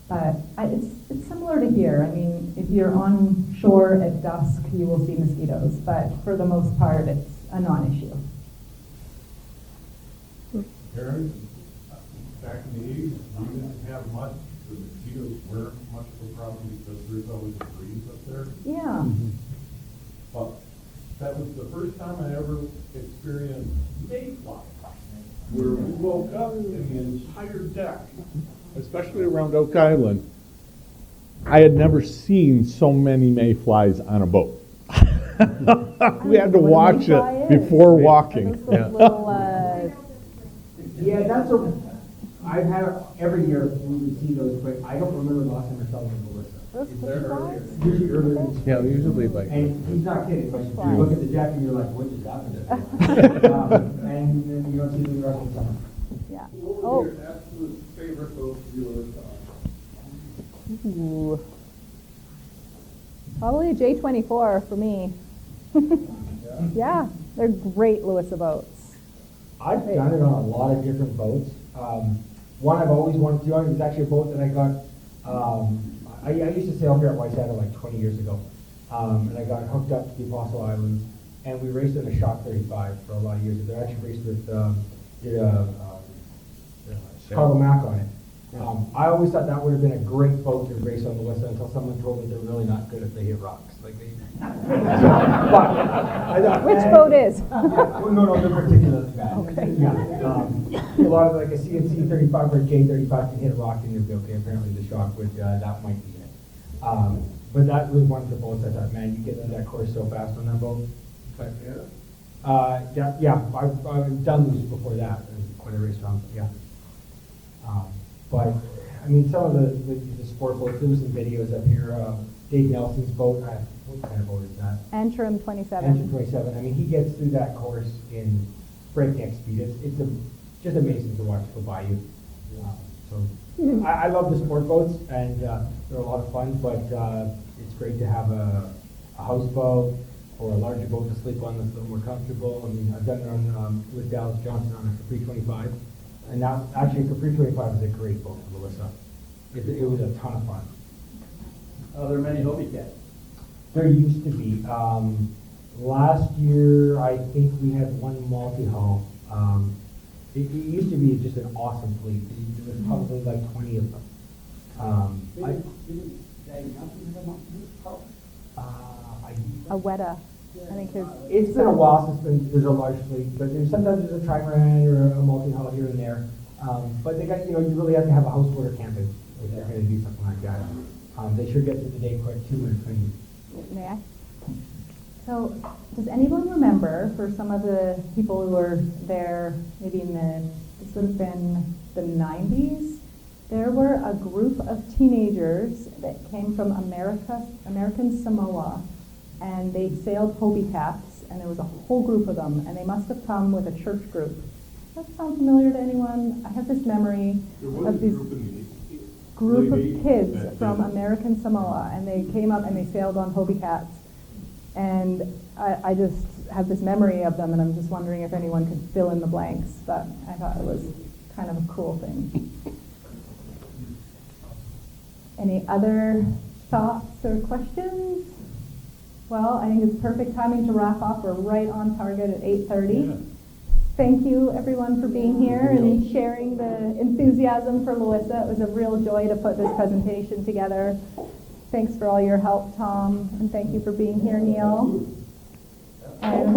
but it's similar to here. I mean, if you're on shore at dusk, you will see mosquitoes, but for the most part, it's a non-issue. Aaron, back in the 80s, we didn't have much. The mosquitoes weren't much of a problem because there's always a breeze up there. Yeah. But that was the first time I ever experienced mayflies, where we woke up and the entire deck. Especially around Oak Island. I had never seen so many mayflies on a boat. We had to watch it before walking. Yeah, I've had, every year we would see those, but I don't remember the last time I saw them in Melissa. Usually earlier. Yeah, usually like. And he's not kidding, like, you look at the deck and you're like, what just happened? And then you don't see them the rest of the summer. Yeah. What Oh. was your absolute favorite boat you ever saw? Ooh. Probably a J24 for me. Yeah, they're great LOWISA boats. I've done it on a lot of different boats. One I've always wanted to do is actually a boat that I got, I used to sail here at Wayzata like 20 years ago. And I got hooked up to the Apostle Islands, and we raced in a Shock 35 for a lot of years. I actually raced with Carlo Mack on it. I always thought that would have been a great boat to race on the West until someone told me they're really not good if they hit rocks. Like they. Which boat is? No, they're particularly bad. Okay. Yeah. A lot of like a CNC 35 or a J35 can hit a rock and you'll be okay. Apparently the Shock would, that might be it. But that was one of the boats I thought, man, you get through that course so fast on that boat. But, yeah, I've done this before that, quite a race around, yeah. But, I mean, some of the sport boats, there was some videos up here, Dave Nelson's boat, what kind of boat is that? Antrim 27. Antrim 27, I mean, he gets through that course in breakneck speed. It's just amazing to watch go by you. So, I love the sport boats, and they're a lot of fun, but it's great to have a houseboat or a larger boat to sleep on that's a little more comfortable. I mean, I've done it on, with Dallas Johnson on a Capri 25. And now, actually, Capri 25 is a great boat for LOWISA. It was a ton of fun. Are there many Hobie cats? There used to be. Last year, I think we had one multi-hull. It used to be just an awesome fleet. There was probably like 20 of them. A Weta. I think it's been a while since there's a large fleet, but sometimes there's a trimaran or a multi-hull here and there. But they got, you really have to have a houseboat or camping if you're going to do something like that. They sure get through the day quick too when it's windy. May I? So, does anyone remember, for some of the people who were there maybe in the this would have been the 90s. There were a group of teenagers that came from American Samoa, and they sailed Hobie Cats, and there was a whole group of them, and they must have come with a church group. Does that sound familiar to anyone? I have this memory of this group of kids from American Samoa, and they came up and they sailed on Hobie Cats. And I just have this memory of them, and I'm just wondering if anyone could fill in the blanks, but I thought it was kind of a cool thing. Any other thoughts or questions? Well, I think it's perfect timing to wrap up. We're right on target at 8:30. Yeah. Thank you, everyone, for being here and sharing the enthusiasm for LOWISA. It was a real joy to put this presentation together. Thanks for all your help, Tom, and thank you for being here, Neil. And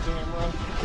camera.